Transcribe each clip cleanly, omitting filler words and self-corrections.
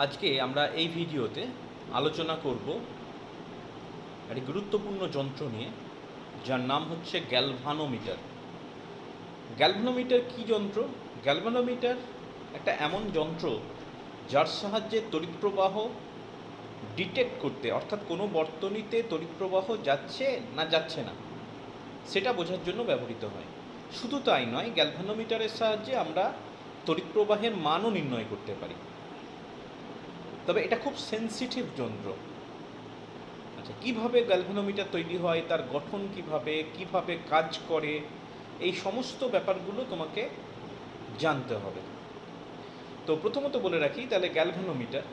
আজকে আমরা এই ভিডিওতে আলোচনা করব একটি গুরুত্বপূর্ণ যন্ত্র নিয়ে, যার নাম হচ্ছে গ্যালভানোমিটার। গ্যালভানোমিটার কী যন্ত্র? গ্যালভানোমিটার একটা এমন যন্ত্র যার সাহায্যে তড়িৎ প্রবাহ ডিটেক্ট করতে, অর্থাৎ কোনো বর্তনীতে তড়িৎ প্রবাহ যাচ্ছে না যাচ্ছে না সেটা বোঝার জন্য ব্যবহৃত হয়। শুধু তাই নয়, গ্যালভানোমিটারের সাহায্যে আমরা তড়িৎ প্রবাহের মানও নির্ণয় করতে পারি। তবে এটা খুব সেন্সিটিভ যন্ত্র। আচ্ছা, কীভাবে গ্যালভানোমিটার তৈরি হয়, তার গঠন কিভাবে কাজ করে, এই সমস্ত ব্যাপারগুলো তোমাকে জানতে হবে। তো প্রথমত বলে রাখি তাহলে গ্যালভানোমিটার,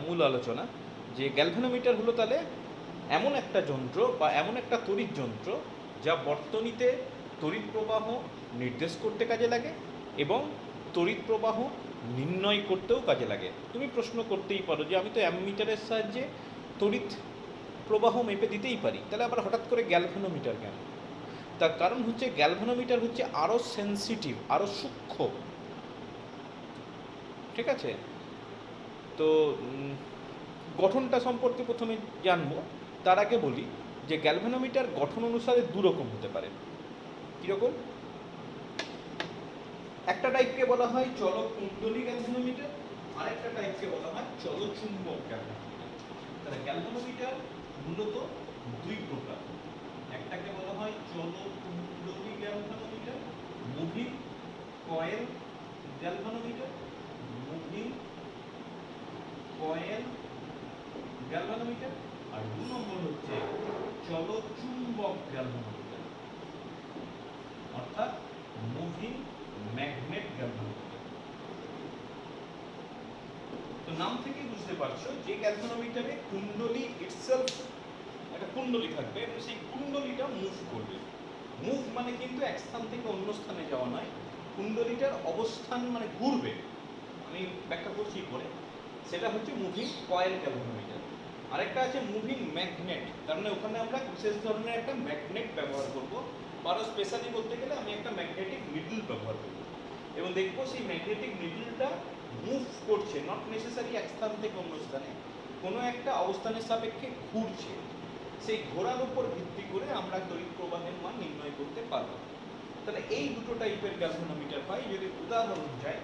মূল আলোচনা, যে গ্যালভানোমিটার হলো তাহলে এমন একটা যন্ত্র বা এমন একটা তড়িৎ যন্ত্র যা বর্তনীতে তড়িৎ প্রবাহ নির্দেশ করতে কাজে লাগে এবং তড়িৎ প্রবাহ নির্ণয় করতেও কাজে লাগে। তুমি প্রশ্ন করতেই পারো যে আমি তো অ্যামিটারের সাহায্যে তড়িৎ প্রবাহ মেপে দিতেই পারি, তাহলে আবার হঠাৎ করে গ্যালভানোমিটার কেন? তার কারণ হচ্ছে গ্যালভানোমিটার হচ্ছে আরও সেন্সিটিভ, আরও সূক্ষ্ম। ঠিক আছে? তো গঠনটা সম্পর্কে প্রথমে জানবো। তার আগে বলি যে গ্যালভানোমিটার গঠন অনুসারে দুরকম হতে পারে। কীরকম? একটা টাইপকে বলা হয় চলকুণ্ডলী গ্যালভানোমিটার, আরেকটা টাইপকে বলা হয় চলচুম্বক গ্যালভানোমিটার। তাহলে গ্যালভানোমিটার মূলত দুই প্রকার। একটাকে বলা হয় চলকুণ্ডলী galvanometer, moving coil galvanometer, moving coil galvanometer. আর 2 নম্বর হচ্ছে চলচুম্বক গ্যালভানোমিটার, অর্থাৎ মুভিং ম্যাগনেট গ্যালভানোমিটার। তো নাম থেকেই বুঝতে পারছো যে গ্যালভানোমিটারে কুণ্ডলী ইটসেলফ, একটা কুণ্ডলী থাকবে এবং সেই কুণ্ডলীটা মুভ করবে। মুভ মানে কিন্তু এক স্থান থেকে অন্য স্থানে যাওয়া নয়, কুণ্ডলীটার অবস্থান মানে ঘুরবে। আমি ব্যাখ্যা করছি পরে। সেটা হচ্ছে মুভিং কয়েল গ্যালভানোমিটার। আরেকটা আছে মুভিং ম্যাগনেট, তার মানে ওখানে আমরা বিশেষ ধরনের একটা ম্যাগনেট ব্যবহার করব, বা আরও স্পেশালি বলতে গেলে আমি একটা ম্যাগনেটিক নিডল ব্যবহার করব এবং দেখবো সেই ম্যাগনেটিক নিডলটা মুভ করছে, নট নেসেসারি এক স্থান থেকে অন্য স্থানে, কোনো একটা অবস্থানের সাপেক্ষে ঘুরছে। সেই ঘোরার উপর ভিত্তি করে আমরা তড়িৎ প্রবাহের মান নির্ণয় করতে পারবো। তাহলে এই দুটো টাইপের গ্যালভানোমিটার হয়। যদি উদাহরণ চাই,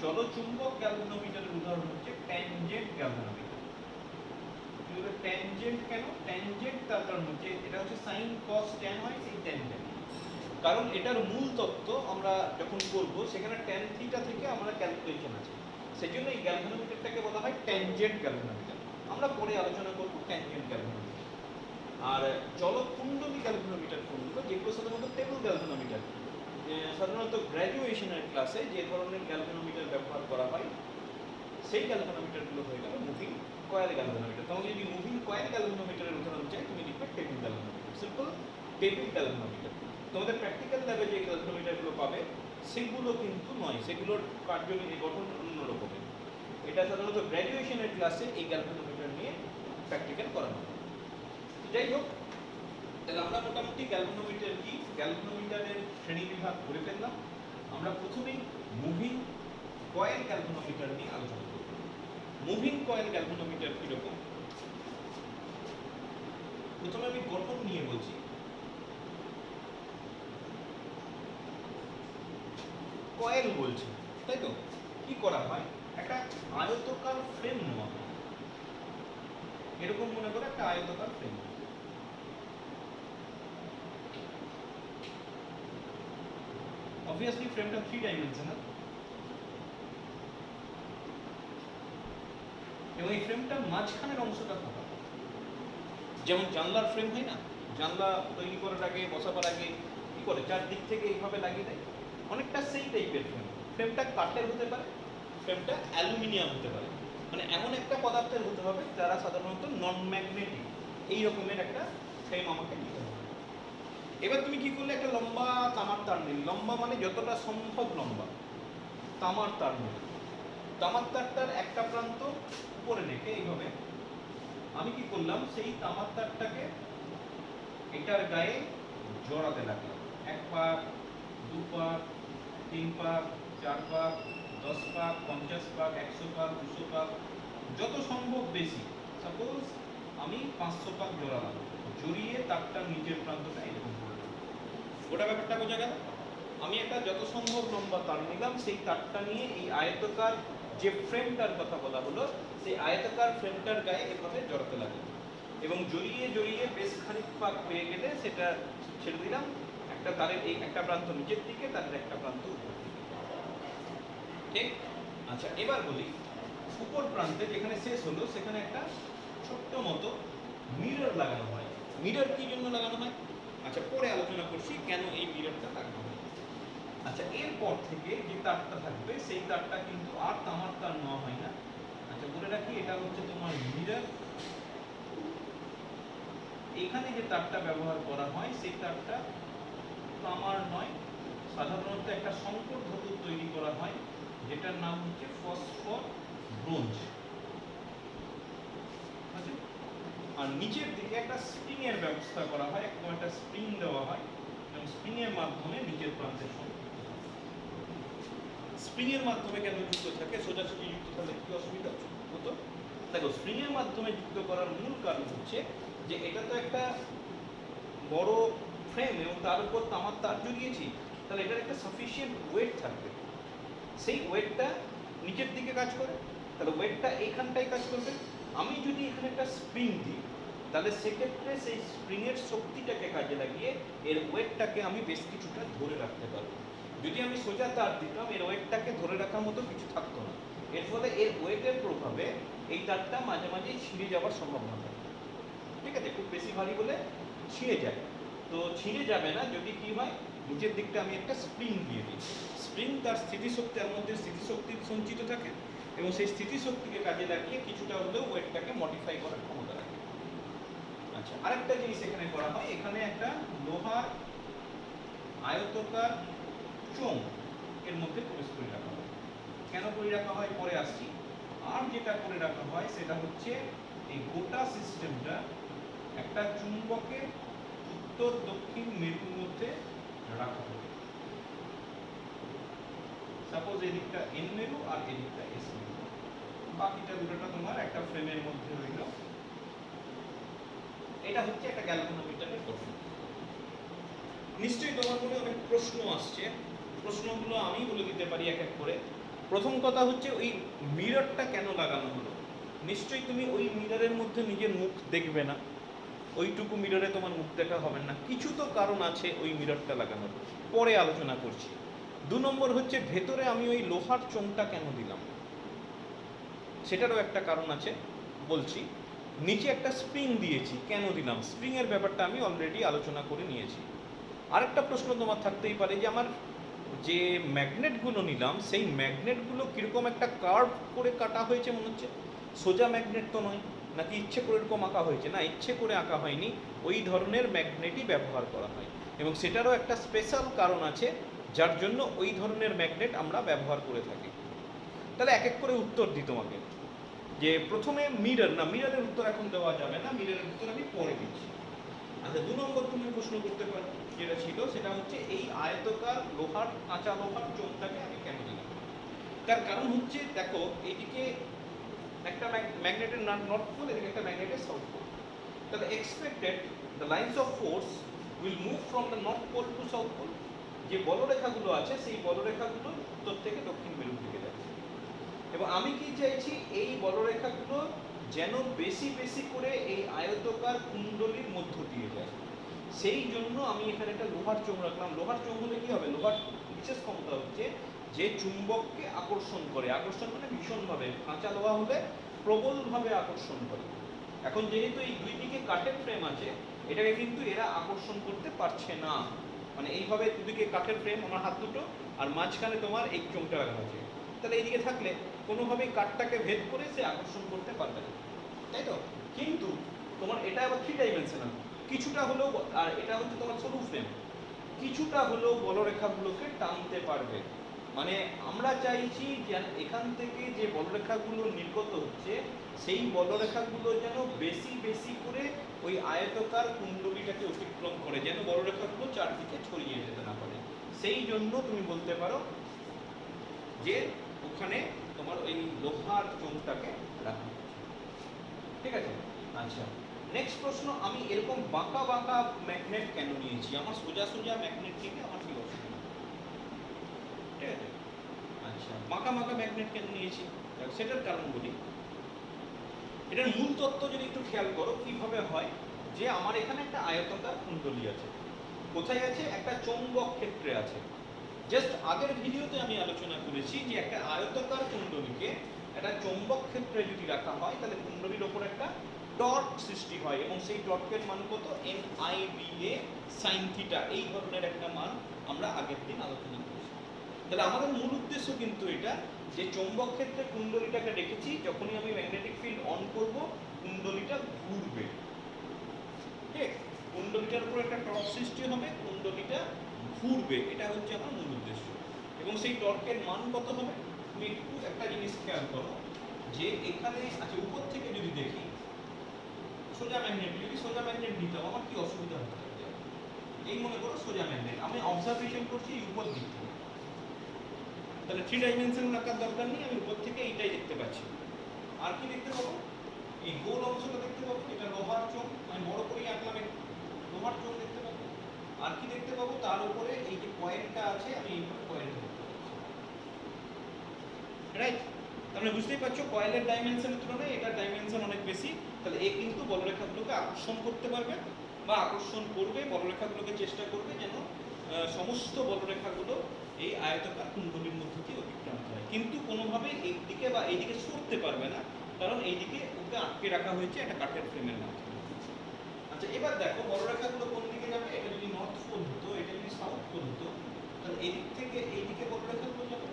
চলচুম্বক গ্যালভানোমিটারের উদাহরণ হচ্ছে ট্যানজেন্ট গ্যালভানোমিটার। ট্যানজেন্ট কেন? ট্যানজেন্ট তার কারণ হচ্ছে এটা হচ্ছে সাইন কস ট্যান হয়, সেই ট্যানজেন্ট। কারণ এটার মূল তত্ত্ব আমরা যখন করব সেখানে ট্যান থিটা থেকে আমরা ক্যালকুলেশন আছে, সেই জন্য এই গ্যালভানোমিটারটাকে বলা হয় ট্যানজেন্ট গ্যালভানোমিটার। আমরা পরে আলোচনা করব ট্যানজেন্ট গ্যালভানোমিটার। আর চলকুণ্ডলী গ্যালভানোমিটার কোনগুলো? যেগুলো সাধারণত টেবিল গ্যালভানোমিটার, সাধারণত গ্র্যাজুয়েশনের ক্লাসে যে ধরনের গ্যালভানোমিটার ব্যবহার করা হয় সেই গ্যালভানোমিটারগুলো হয়ে গেল মুভিং কয়েল গ্যালভানোমিটার। তাহলে যদি মুভিং কয়েল গ্যালভানোমিটারের উদাহরণ চাই, তুমি লিখবে table galvanometer, simple table galvanometer. তোমাদের প্র্যাকটিক্যাল ল্যাবে যে গ্যালভানোমিটারগুলো পাবে সেগুলো কিন্তু নয়, সেগুলোর কার্যনীতি গঠন অন্য রকমের। এটা সাধারণত গ্র্যাজুয়েশনের ক্লাসে এই গ্যালভানোমিটার নিয়ে প্র্যাকটিক্যাল করানো হয়। যাই হোক, তাহলে আমরা মোটামুটি গ্যালভানোমিটার কি, গ্যালভানোমিটারের শ্রেণীবিভাগ করে ফেললাম। আমরা প্রথমেই মুভিং কয়েল গ্যালভানোমিটার নিয়ে আলোচনা করব। মুভিং কয়েল গ্যালভানোমিটার কিরকম? প্রথমে আমি গঠন নিয়ে বলছি। কয়েল বলছি, তাই তো? কি করা হয়? একটা আয়তাকার ফ্রেম নেওয়া হয়। এরকম মনে করে একটা আয়তাকার ফ্রেম। অবভিয়াসলি ফ্রেমটা 3 ডাইমেনশনাল এবং এই ফ্রেমটার মাঝখানের অংশটা ফাঁকা। যেমন জানলার ফ্রেম হয় না, জানলা তৈরি করার আগে, বসাবার আগে কি করে চারদিক থেকে এইভাবে লাগিয়ে দেয়, অনেকটা সেই টাইপের ফ্রেম। ফ্রেমটা কাঠের হতে পারে, ফ্রেমটা অ্যালুমিনিয়াম হতে পারে, মানে এমন একটা পদার্থের হতে হবে যারা সাধারণত নন ম্যাগনেটিক। এই রকমের একটা ফ্রেম আমাকে নিতে হবে। এবার তুমি কি করলে, একটা লম্বা তামার তার নিলে, লম্বা মানে যতটা সম্ভব লম্বা তামার তার নিলে, তামার তারটার একটা প্রান্ত উপরে রেখে এইভাবে আমি কি করলাম, সেই তামার তারটাকে এটার গায়ে জড়াতে লাগলাম। 1 পাক, 2 পাক, 3 পাক, 4 পাক, 10 পাক, 50 পাক, 100 পাক, 200 পাক, যত সম্ভব বেশি। সাপোজ আমি 500 পাক জড়ালাম, জড়িয়ে তারটা নিচের প্রান্তটা এরকম করে দেবো। গোটা ব্যাপারটা বোঝা গেল? আমি একটা যত সম্ভব লম্বা তার নিলাম, সেই তারটা নিয়ে এই আয়তাকার যে ফ্রেমটার কথা বলা হলো, সেই আয়তাকার ফ্রেমটার গায়ে এভাবে জড়াতে লাগলো, এবং জড়িয়ে জড়িয়ে বেশ খানিক পাক হয়ে গেলে সেটা ছেড়ে দিলাম। একটা তারের এই একটা প্রান্ত নিচের দিকে, তারের একটা প্রান্ত উপর দিকে। ঠিক? আচ্ছা, এবার বলি উপর প্রান্তে যেখানে শেষ হলো সেখানে একটা ছোট্ট মতো মিরর লাগানো হয়। মিরর কি জন্য লাগানো হয়? আচ্ছা, পরে আলোচনা করছি কেন এই মিররটা লাগানো হয়। আচ্ছা, এরপর থেকে যে তারটা থাকবে সেই তারটা কিন্তু আর তামার তার নেওয়া হয় না। আচ্ছা, বলে রাখি এটা হচ্ছে তোমার মিরর। এখানে যে তারটা ব্যবহার করা হয় সেই তারটা তামার নয়, সাধারণত একটা সংকর ধাতুর তৈরি করা হয় যেটার নাম হচ্ছে ফসফর ব্রোঞ্জ। আর নিচের দিকে একটা স্প্রিং এর ব্যবস্থা করা হয়, একদম একটা স্প্রিং দেওয়া হয় এবং স্প্রিং এর মাধ্যমে নিচের প্রান্তের সংযুক্ত থাকে। স্প্রিং এর মাধ্যমে কেন যুক্ত থাকে? সোজাসুজি যুক্ত থাকলে কি অসুবিধা হতো? দেখো, স্প্রিং এর মাধ্যমে যুক্ত করার মূল কারণ হচ্ছে যে এটা তো একটা বড় ফ্রেম এবং তার উপর তামার তার জড়িয়েছি, তাহলে এটার একটা সাফিসিয়েন্ট ওয়েট থাকবে। সেই ওয়েটটা নিচের দিকে কাজ করে, তাহলে ওয়েটটা এইখানটায় কাজ করবে। আমি যদি এখানে একটা স্প্রিং দিই, তাহলে সেক্ষেত্রে সেই স্প্রিংয়ের শক্তিটাকে কাজে লাগিয়ে এর ওয়েটটাকে আমি বেশ কিছুটা ধরে রাখতে পারবো। যদি আমি সোজা তার দিতাম, এর ওয়েটটাকে ধরে রাখার মতো কিছু থাকতো না। এর ফলে এর ওয়েটের প্রভাবে এই তারটা মাঝে মাঝেই ছিঁড়ে যাওয়ার সম্ভাবনা থাকে। ঠিক আছে? খুব বেশি ভারী বলে ছিঁড়ে যায়। তো ছিঁড়ে যাবে না যদি কি হয়, নিচের দিকটা আমি একটা স্প্রিং দিয়ে দিই। স্প্রিং তার স্থিতিশক্তি, তার মধ্যে স্থিতিশক্তি সঞ্চিত থাকে এবং সেই স্থিতিশক্তিকে কাজে লাগিয়ে কিছুটা হলেও ওয়েটটাকে মডিফাই করার ক্ষমতা রাখে। আচ্ছা, আরেকটা জিনিস এখানে করা হয়, এখানে একটা লোহার আয়তাকার চোঙ এর মধ্যে প্রবেশ করে রাখা হয়। কেন করে রাখা হয় পরে আসছি। আর যেটা করে রাখা হয় সেটা হচ্ছে এই গোটা সিস্টেমটা একটা চুম্বকের উত্তর দক্ষিণ মেরুর মধ্যে রাখা হবে। সাপোজ এদিকটা এন মেরু আর এদিকটা এস মেরু, বাকিটা দুটোটা তোমার একটা ফ্রেমের মধ্যে রইল। এটা হচ্ছে একটা গ্যালভানোমিটারের গঠন। নিশ্চয়ই তোমার মনে অনেক প্রশ্ন আসছে, প্রশ্নগুলো আমি বলে দিতে পারি এক এক করে। প্রথম কথা হচ্ছে ওই মিররটা কেন লাগানো হলো? নিশ্চয়ই তুমি ওই মিররের মধ্যে নিজের মুখ দেখবে না, ওইটুকু মিররে তোমার মুখ দেখা হবে না, কিছু তো কারণ আছে ওই মিররটা লাগানোর, পরে আলোচনা করছি। 2 নম্বর হচ্ছে ভেতরে আমি ওই লোহার চোঙটা কেন দিলাম, সেটারও একটা কারণ আছে, বলছি। নিচে একটা স্প্রিং দিয়েছি, কেন দিলাম? স্প্রিংয়ের ব্যাপারটা আমি অলরেডি আলোচনা করে নিয়েছি। আরেকটা প্রশ্ন তোমার থাকতেই পারে যে আমার যে ম্যাগনেটগুলো নিলাম সেই ম্যাগনেটগুলো কীরকম একটা কার্ভ করে কাটা হয়েছে মনে হচ্ছে, সোজা ম্যাগনেট তো নয়, নাকি ইচ্ছে করে এরকম আঁকা হয়েছে? না, ইচ্ছে করে আঁকা হয়নি, ওই ধরনের ম্যাগনেটই ব্যবহার করা হয় এবং সেটারও একটা স্পেশাল কারণ আছে যার জন্য ওই ধরনের ম্যাগনেট আমরা ব্যবহার করে থাকি। তাহলে এক এক করে উত্তর দিই তোমাকে। যে প্রথমে মিরর, না মিররের উত্তর এখন দেওয়া যাবে না, মিররের উত্তর আমি পরে দিচ্ছি। আচ্ছা, 2 নম্বর তুমি প্রশ্ন করতে পারো যেটা ছিল সেটা হচ্ছে এই আয়তাকার লোহার, কাঁচা লোহার চোঙটাকে আমি কেন দিলাম? তার কারণ হচ্ছে দেখো, এইদিকে একটা ম্যাগনেটের নর্থ পোল, এদিকে একটা ম্যাগনেটের সাউথ পোল। তাহলে expected the lines of force will move from the north pole to south pole. যে বলরেখাগুলো আছে সেই বলরেখাগুলো উত্তর থেকে দক্ষিণ মেরুর দিকে যাচ্ছে এবং আমি কি চাইছি, এই বলরেখাগুলো যেন বেশি বেশি করে এই আয়তাকার কুণ্ডলীর মধ্য দিয়ে যায়। সেই জন্য আমি এখানে একটা লোহার চোঙ রাখলাম। লোহার চোঙ হলে কি হবে? লোহার বিশেষ ক্ষমতা হচ্ছে যে চুম্বককে আকর্ষণ করে, আকর্ষণ মানে ভীষণভাবে, কাঁচা লোহা হলে প্রবলভাবে আকর্ষণ করে। এখন যেহেতু এই দুই দিকে কাঠের ফ্রেম আছে, এটাকে কিন্তু এরা আকর্ষণ করতে পারছে না। মানে এইভাবে দুদিকে কাঠের ফ্রেম, আমার হাত দুটো, আর মাঝখানে তোমার এই চোঙটা রাখা আছে, তাহলে এইদিকে থাকলে কোনোভাবেই কাঠটাকে ভেদ করে সে আকর্ষণ করতে পারবে না, তাই তো? কিন্তু তোমার এটা আবার 3 ডাইমেনশনাল, কিছুটা হলেও, আর এটা হচ্ছে তোমার সরু ফ্রেম, কিছুটা হলেও বলরেখাগুলোকে টানতে পারবে। মানে আমরা চাইছি যে এখান থেকে যে বলরেখাগুলো নির্গত হচ্ছে সেই বলরেখাগুলো যেন বেশি বেশি করে ওই আয়তাকার কুণ্ডলীটাকে অতিক্রম করে, যেন বলরেখাগুলো চারদিকে ছড়িয়ে যেতে না পারে। সেই জন্য তুমি বলতে পারো যে ওখানে তোমার ওই লোহার চোঙটাকে রাখা হচ্ছে। ঠিক আছে? আচ্ছা, নেক্সট প্রশ্ন, আমি এরকম বাঁকা বাঁকা ম্যাগনেট কেন নিয়েছি? আমার সোজা সোজা ম্যাগনেট নিয়ে আমার কি অসুবিধা? ঠিক আছে? আচ্ছা, বাঁকা বাঁকা ম্যাগনেট কেন নিয়েছি সেটার কারণ বলি। এটার মূল তত্ত্ব যদি একটু খেয়াল করো কিভাবে হয়, যে আমার এখানে একটা আয়তাকার কুণ্ডলী আছে। কোথায় আছে? একটা চৌম্বক ক্ষেত্রে আছে। জাস্ট আগের ভিডিওতে আমি আলোচনা করেছি যে একটা আয়তাকার কুণ্ডলীকে একটা চৌম্বক ক্ষেত্রে যদি রাখা হয় তাহলে কুণ্ডলীর ওপর একটা টর্ক সৃষ্টি হয়, এবং সেই টর্কের মান কত? NIBA sin থিটা, এই ধরনের একটা মান আমরা আগের দিন আলোচনা করেছি। তাহলে আমাদের মূল উদ্দেশ্য কিন্তু এটা, যে চৌম্বক ক্ষেত্রে কুণ্ডলীটাকে রেখেছি, যখনই আমি ম্যাগনেটিক ফিল্ড অন করব কুণ্ডলীটা ঘুরবে। ঠিক, কুণ্ডলীটার উপর একটা টর্ক সৃষ্টি হবে, কুণ্ডলীটা ঘুরবে, এটা হচ্ছে আমার মূল উদ্দেশ্য। এবং সেই টর্কের মান কত হবে? তুমি একটু একটা জিনিস খেয়াল করো, যে এখানে আচ্ছা উপর থেকে যদি দেখি সোজা ম্যাগনেট, যদি সোজা ম্যাগনেট নিতাম আমার কি অসুবিধা হতে পারে? এই মনে করো সোজা ম্যাগনেট, আমি অবজারভেশন করছি উপর দিক থেকে, তাহলে 3 ডাইমেনশন রাখার দরকার নেই, আমি উপর থেকে এইটাই দেখতে পাচ্ছি। আর কি দেখতে পাবো? এই গোল অংশটা দেখতে পাবো, এটা লোহার চোঙ, আমি বড় করে আঁকলাম, লোহার চোঙ দেখতে পাবো। আর কি দেখতে পাবো? তার উপরে এই যে পয়েন্টটা আছে, আমি এইভাবে পয়েন্টটা দেখতে পাচ্ছি। রাইট? তাহলে বুঝতেই পারছো কয়েলের ডাইমেনশনের তুলনায় এটার ডাইমেনশন অনেক বেশি। তাহলে এ কিন্তু বলরেখাগুলোকে আকর্ষণ করতে পারবে, বা আকর্ষণ করবে, বলরেখাগুলোকে চেষ্টা করবে যেন সমস্ত বলরেখাগুলো এই আয়তাকার কুণ্ডলীর মধ্য দিয়ে অতিক্রান্ত হয়, কিন্তু কোনোভাবে এই দিকে বা এই দিকে সরতে পারবে না, কারণ এই দিকে ওকে আটকে রাখা হয়েছে একটা কাঠের ফ্রেমের মাধ্যমে। আচ্ছা, এবার দেখো বলরেখাগুলো কোন দিকে যাবে? এটা যদি নর্থ পোল হতো, এটা যদি সাউথ পোল হতো, তাহলে এই দিক থেকে এই দিকে বলরেখাগুলো যাবে।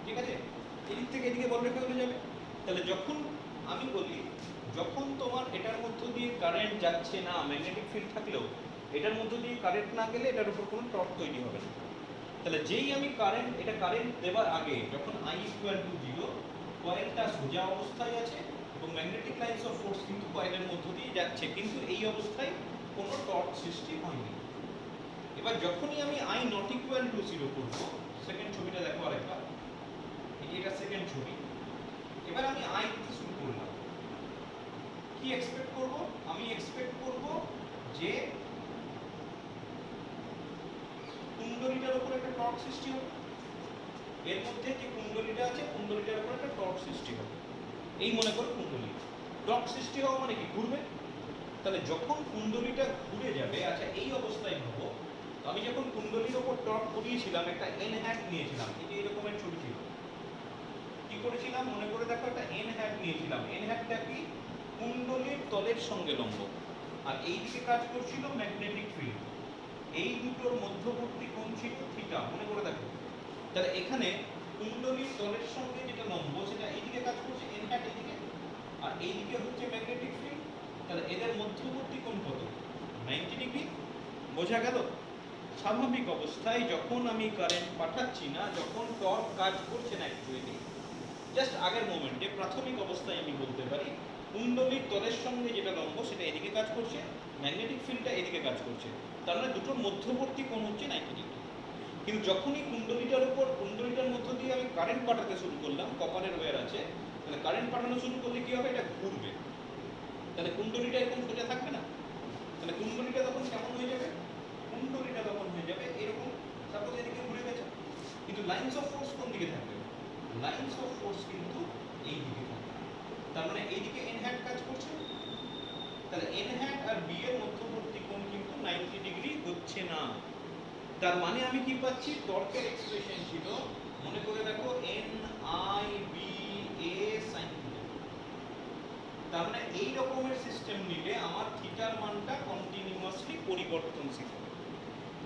ঠিক আছে? এদিক থেকে এদিকে বলরেখাগুলো যাবে। তাহলে যখন আমি বলি, যখন তোমার এটার মধ্য দিয়ে কারেন্ট যাচ্ছে না, ম্যাগনেটিক ফিল্ড থাকলেও এটার মধ্য দিয়ে কারেন্ট না গেলে এটার উপর কোনো টর্ক তৈরি হবে না। তাহলে যেই আমি কারেন্ট, এটা কারেন্ট দেওয়ার আগে যখন I = 0, কয়েলটা সোজা অবস্থায় আছে এবং ম্যাগনেটিক লাইনস অফ ফোর্স কিন্তু কয়েলের মধ্য দিয়ে যাচ্ছে, কিন্তু এই অবস্থায় কোনো টর্ক সৃষ্টি হয়নি। এবার যখনই আমি I ≠ 0 করব, সেকেন্ড ছবিটা দেখো আরেকবার, এটা সেকেন্ড ছবি। এবার আমি I দিতে শুরু করলাম, কি এক্সপেক্ট করব? আমি এক্সপেক্ট করব যে কুণ্ডলীটার উপর একটা টর্ক সৃষ্টি হবে, এর মধ্যে যে কুণ্ডলীটা আছে কুণ্ডলীটার উপর একটা টর্ক সৃষ্টি হবে। এই মনে করো কুণ্ডলী, টর্ক সৃষ্টি হওয়া মানে কি? ঘুরবে। তাহলে যখন কুণ্ডলীটা ঘুরে যাবে, আচ্ছা এই অবস্থায় ভাবো, আমি যখন কুণ্ডলীর উপর টর্ক করিয়েছিলাম একটা n হ্যাট নিয়েছিলাম, এই যে এরকমের ছবি ছিল, কি করেছিলাম মনে করে দেখো, একটা n হ্যাট নিয়েছিলাম। n হ্যাটটা কি? কুণ্ডলীর তলের সঙ্গে লম্ব, আর এই দিকে কাজ করছিল ম্যাগনেটিক ফিল্ড, এই দুটোর মধ্যবর্তী কোণ ছিল থিটা, মনে করে দেখো। তাহলে এখানে কুণ্ডলীর তলের সঙ্গে যেটা লম্ব সেটা এইদিকে কাজ করছে, n হ্যাট এইদিকে, আর এইদিকে হচ্ছে ম্যাগনেটিক ফিল্ড। তাহলে এদের মধ্যবর্তী কোণ কত? 90 ডিগ্রি। বোঝা গেল? স্বাভাবিক অবস্থায় যখন আমি কারেন্ট পাঠাচ্ছি না, যখন টর্ক কাজ করছে না অ্যাকচুয়ালি, জাস্ট আগের মোমেন্টে প্রাথমিক অবস্থায় আমি বলতে পারি কুণ্ডলীর তলের সঙ্গে যেটা লম্ব সেটা এদিকে কাজ করছে, ম্যাগনেটিক ফিল্ডটা এদিকে কাজ করছে, তার মানে দুটোর মধ্যবর্তী কোণ হচ্ছে 90 ডিগ্রি। কিন্তু যখনই কুণ্ডলীটার মধ্য দিয়ে আমি কারেন্ট পাঠাতে শুরু করলাম, কপারের ওয়্যার আছে, তাহলে কারেন্ট পাঠানো শুরু করলে কি হবে? এটা ঘুরবে। তাহলে কুণ্ডলীটা এরকম সোজা থাকবে না, তাহলে কুণ্ডলীটা তখন কেমন হয়ে যাবে? কুণ্ডলীটা তখন হয়ে যাবে এরকম, সাপোজ এদিকে ঘুরে গেছে, কিন্তু লাইনস অফ ফোর্স কোন দিকে থাকবে? লাইনস অফ ফোর্স কিন্তু এই দিকে থাকবে। তার মানে এইদিকে n হ্যাট কাজ করছে, তাহলে n হ্যাট আর b এর মধ্যবর্তী কোণ কিন্তু 90 ডিগ্রি হচ্ছে না। তার মানে আমি কি পাচ্ছি? টর্কের এক্সপ্রেশন ছিল, মনে করে দেখো, NIBA sin থিটা। তার মানে এই রকমের সিস্টেম নিলে আমার থিটার মানটা কন্টিনিউয়াসলি পরিবর্তনশীল হবে,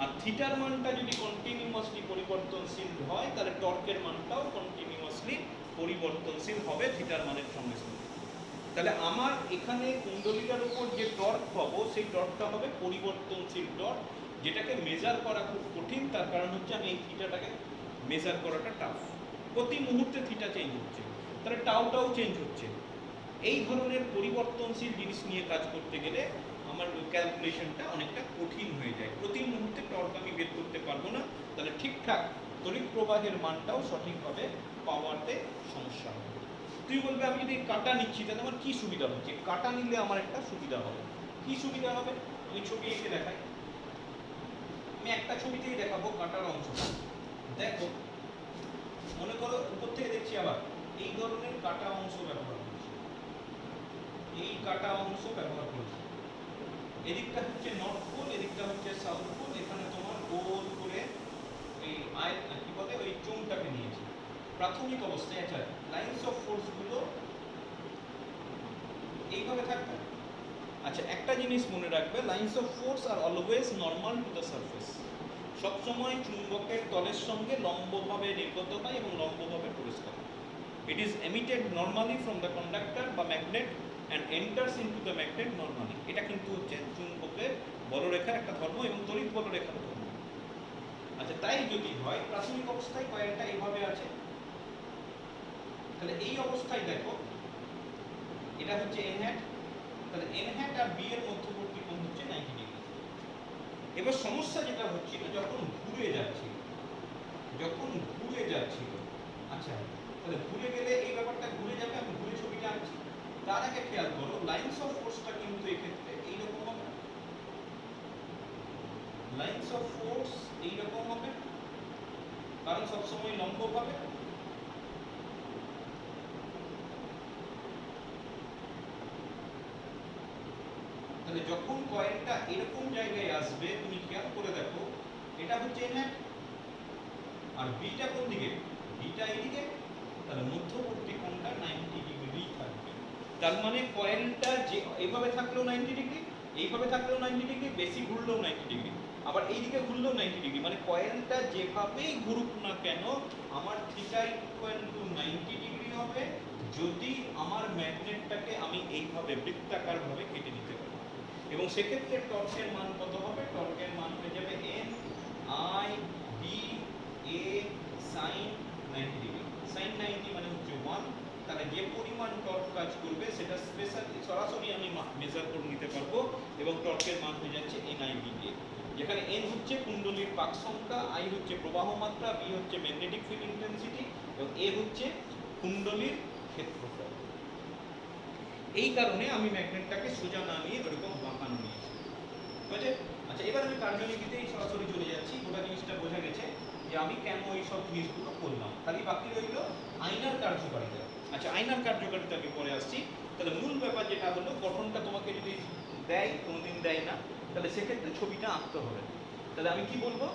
আর থিটার মানটা যদি কন্টিনিউয়াসলি পরিবর্তনশীল হয় তাহলে টর্কের মানটাও কন্টিনিউয়াসলি পরিবর্তনশীল হবে থিটার মানের সঙ্গে সঙ্গে। তাহলে আমার এখানে কুণ্ডলীটার উপর যে টর্ক পাবো সেই টর্কটা হবে পরিবর্তনশীল টর্ক, যেটাকে মেজার করা খুব কঠিন। তার কারণ হচ্ছে আমি এই থিটাটাকে মেজার করাটা টাফ, প্রতি মুহূর্তে থিটা চেঞ্জ হচ্ছে, তাহলে টাউটাও চেঞ্জ হচ্ছে। এই ধরনের পরিবর্তনশীল জিনিস নিয়ে কাজ করতে গেলে আমার ক্যালকুলেশনটা অনেকটা কঠিন হয়ে যায়, প্রতি মুহূর্তে টর্ক আমি বের করতে পারবো না, তাহলে ঠিকঠাক তড়িৎ প্রবাহের মানটাও সঠিকভাবে পাওয়াতে সমস্যা হবে। তুই বলবে আমি যদি কাটা নিচ্ছি তাহলে আমার কি সুবিধা হচ্ছে? কাটা নিলে আমার একটা সুবিধা হবে। কি সুবিধা হবে? আমি ছবি এঁকে দেখাই। আমি একটা ছবিতেই দেখাবো কাটার অংশটা। দেখো, মনে করো উপর থেকে দেখছি আবার এই ধরনের কাটা অংশ ব্যবহার করছি, এই কাটা অংশ ব্যবহার করছি। এদিকটা হচ্ছে নর্থ পোল, এদিকটা হচ্ছে সাউথ পোল। এখানে তোমার গোল করে এই কি বলে ওই চোঙটাকে নিয়েছি প্রাথমিক অবস্থায়। আচ্ছা, লাইন্স অফ ফোর্স গুলো এইভাবে থাকবে। আচ্ছা, একটা জিনিস মনে রাখবে, lines of force are always normal to the surface. সবসময় চুম্বকের তলের সঙ্গে লম্বভাবে নির্গত হয় এবং লম্বভাবে প্রবেশ করে। It is emitted normally from the conductor বা magnet and enters into the magnet normally. এটা কিন্তু হচ্ছে চুম্বকের বলরেখার একটা ধর্ম এবং তড়িৎ বলরেখার ধর্ম। আচ্ছা, তাই যদি হয় প্রাথমিক অবস্থায় কয়েলটা এইভাবে আছে, তাহলে এই অবস্থায় দেখো এটা হচ্ছে এন হ্যাট, তাহলে এন হ্যাট আর বি এর মধ্যবর্তী কোণ হচ্ছে 90 ডিগ্রি। এবার সমস্যা যেটা হচ্ছিল যখন ঘুরে যাচ্ছিল, আচ্ছা তাহলে ঘুরে গেলে এই ব্যাপারটা ঘুরে যাবে। আমি ঘুরে ছবিটা আঁকছি, তার আগে খেয়াল করো লাইন্স অফ ফোর্সটা কিন্তু এক্ষেত্রে এইরকম হবে, লাইন্স অফ ফোর্স এইরকম হবে, কারণ সবসময় লম্ব পাবে। তাহলে যখন কয়েলটা এরকম জায়গায় আসবে তুমি খেয়াল করে দেখো, এটা হচ্ছে এন হ্যাট আর বিটা কোন দিকে? বিটা এইদিকে, তাহলে মধ্যবর্তী কোণটা 90 ডিগ্রি থাকবে। তার মানে কয়েলটা যে এইভাবে থাকলেও 90 ডিগ্রি, এইভাবে থাকলেও 90 ডিগ্রি, বেশি ঘুরলেও 90 ডিগ্রি, আবার এইদিকে ঘুরলেও 90 ডিগ্রি। মানে কয়েলটা যেভাবেই ঘুরুক না কেন আমার থিটা ইকুয়াল টু 90 ডিগ্রি হবে যদি আমার ম্যাগনেটটাকে আমি এইভাবে বৃত্তাকার ভাবে কেটে নিতে পারি। এবং সেক্ষেত্রে টর্কের মান কত হবে? টর্কের মান হয়ে যাবে N I D A sine 90 degree. Sine 90 মানে হচ্ছে 1। তাহলে যে পরিমাণ টর্ক কাজ করবে সেটা স্পেশালি সরাসরি আমি মেজার করে নিতে পারবো এবং টর্কের মান হয়ে যাচ্ছে এন আই ডি এ, যেখানে এন হচ্ছে কুণ্ডলীর পাক সংখ্যা, আই হচ্ছে প্রবাহ মাত্রা, বি হচ্ছে ম্যাগনেটিক ফিল্ড ইন্টেন্সিটি এবং এ হচ্ছে কুণ্ডলীর ক্ষেত্রফল। এই কারণে আমি ম্যাগনেটটাকে সোজা না নিয়ে ওরকম বাঁকানো নিয়েছি, ঠিক আছে? আচ্ছা, এবার আমি কার্যনীতিতেই সরাসরি চলে যাচ্ছি। গোটা জিনিসটা বোঝা গেছে যে আমি কেন এই সব জিনিসগুলো করলাম। খালি বাকি রইল আয়নার কার্যকারিতা। আচ্ছা, আয়নার কার্যকারিতা আমি পরে আসছি। তাহলে মূল ব্যাপার যেটা হলো, গঠনটা তোমাকে যদি দেয়, কোনোদিন দেয় না, তাহলে সেক্ষেত্রে ছবিটা আঁকতে হবে। তাহলে আমি কি বলবো?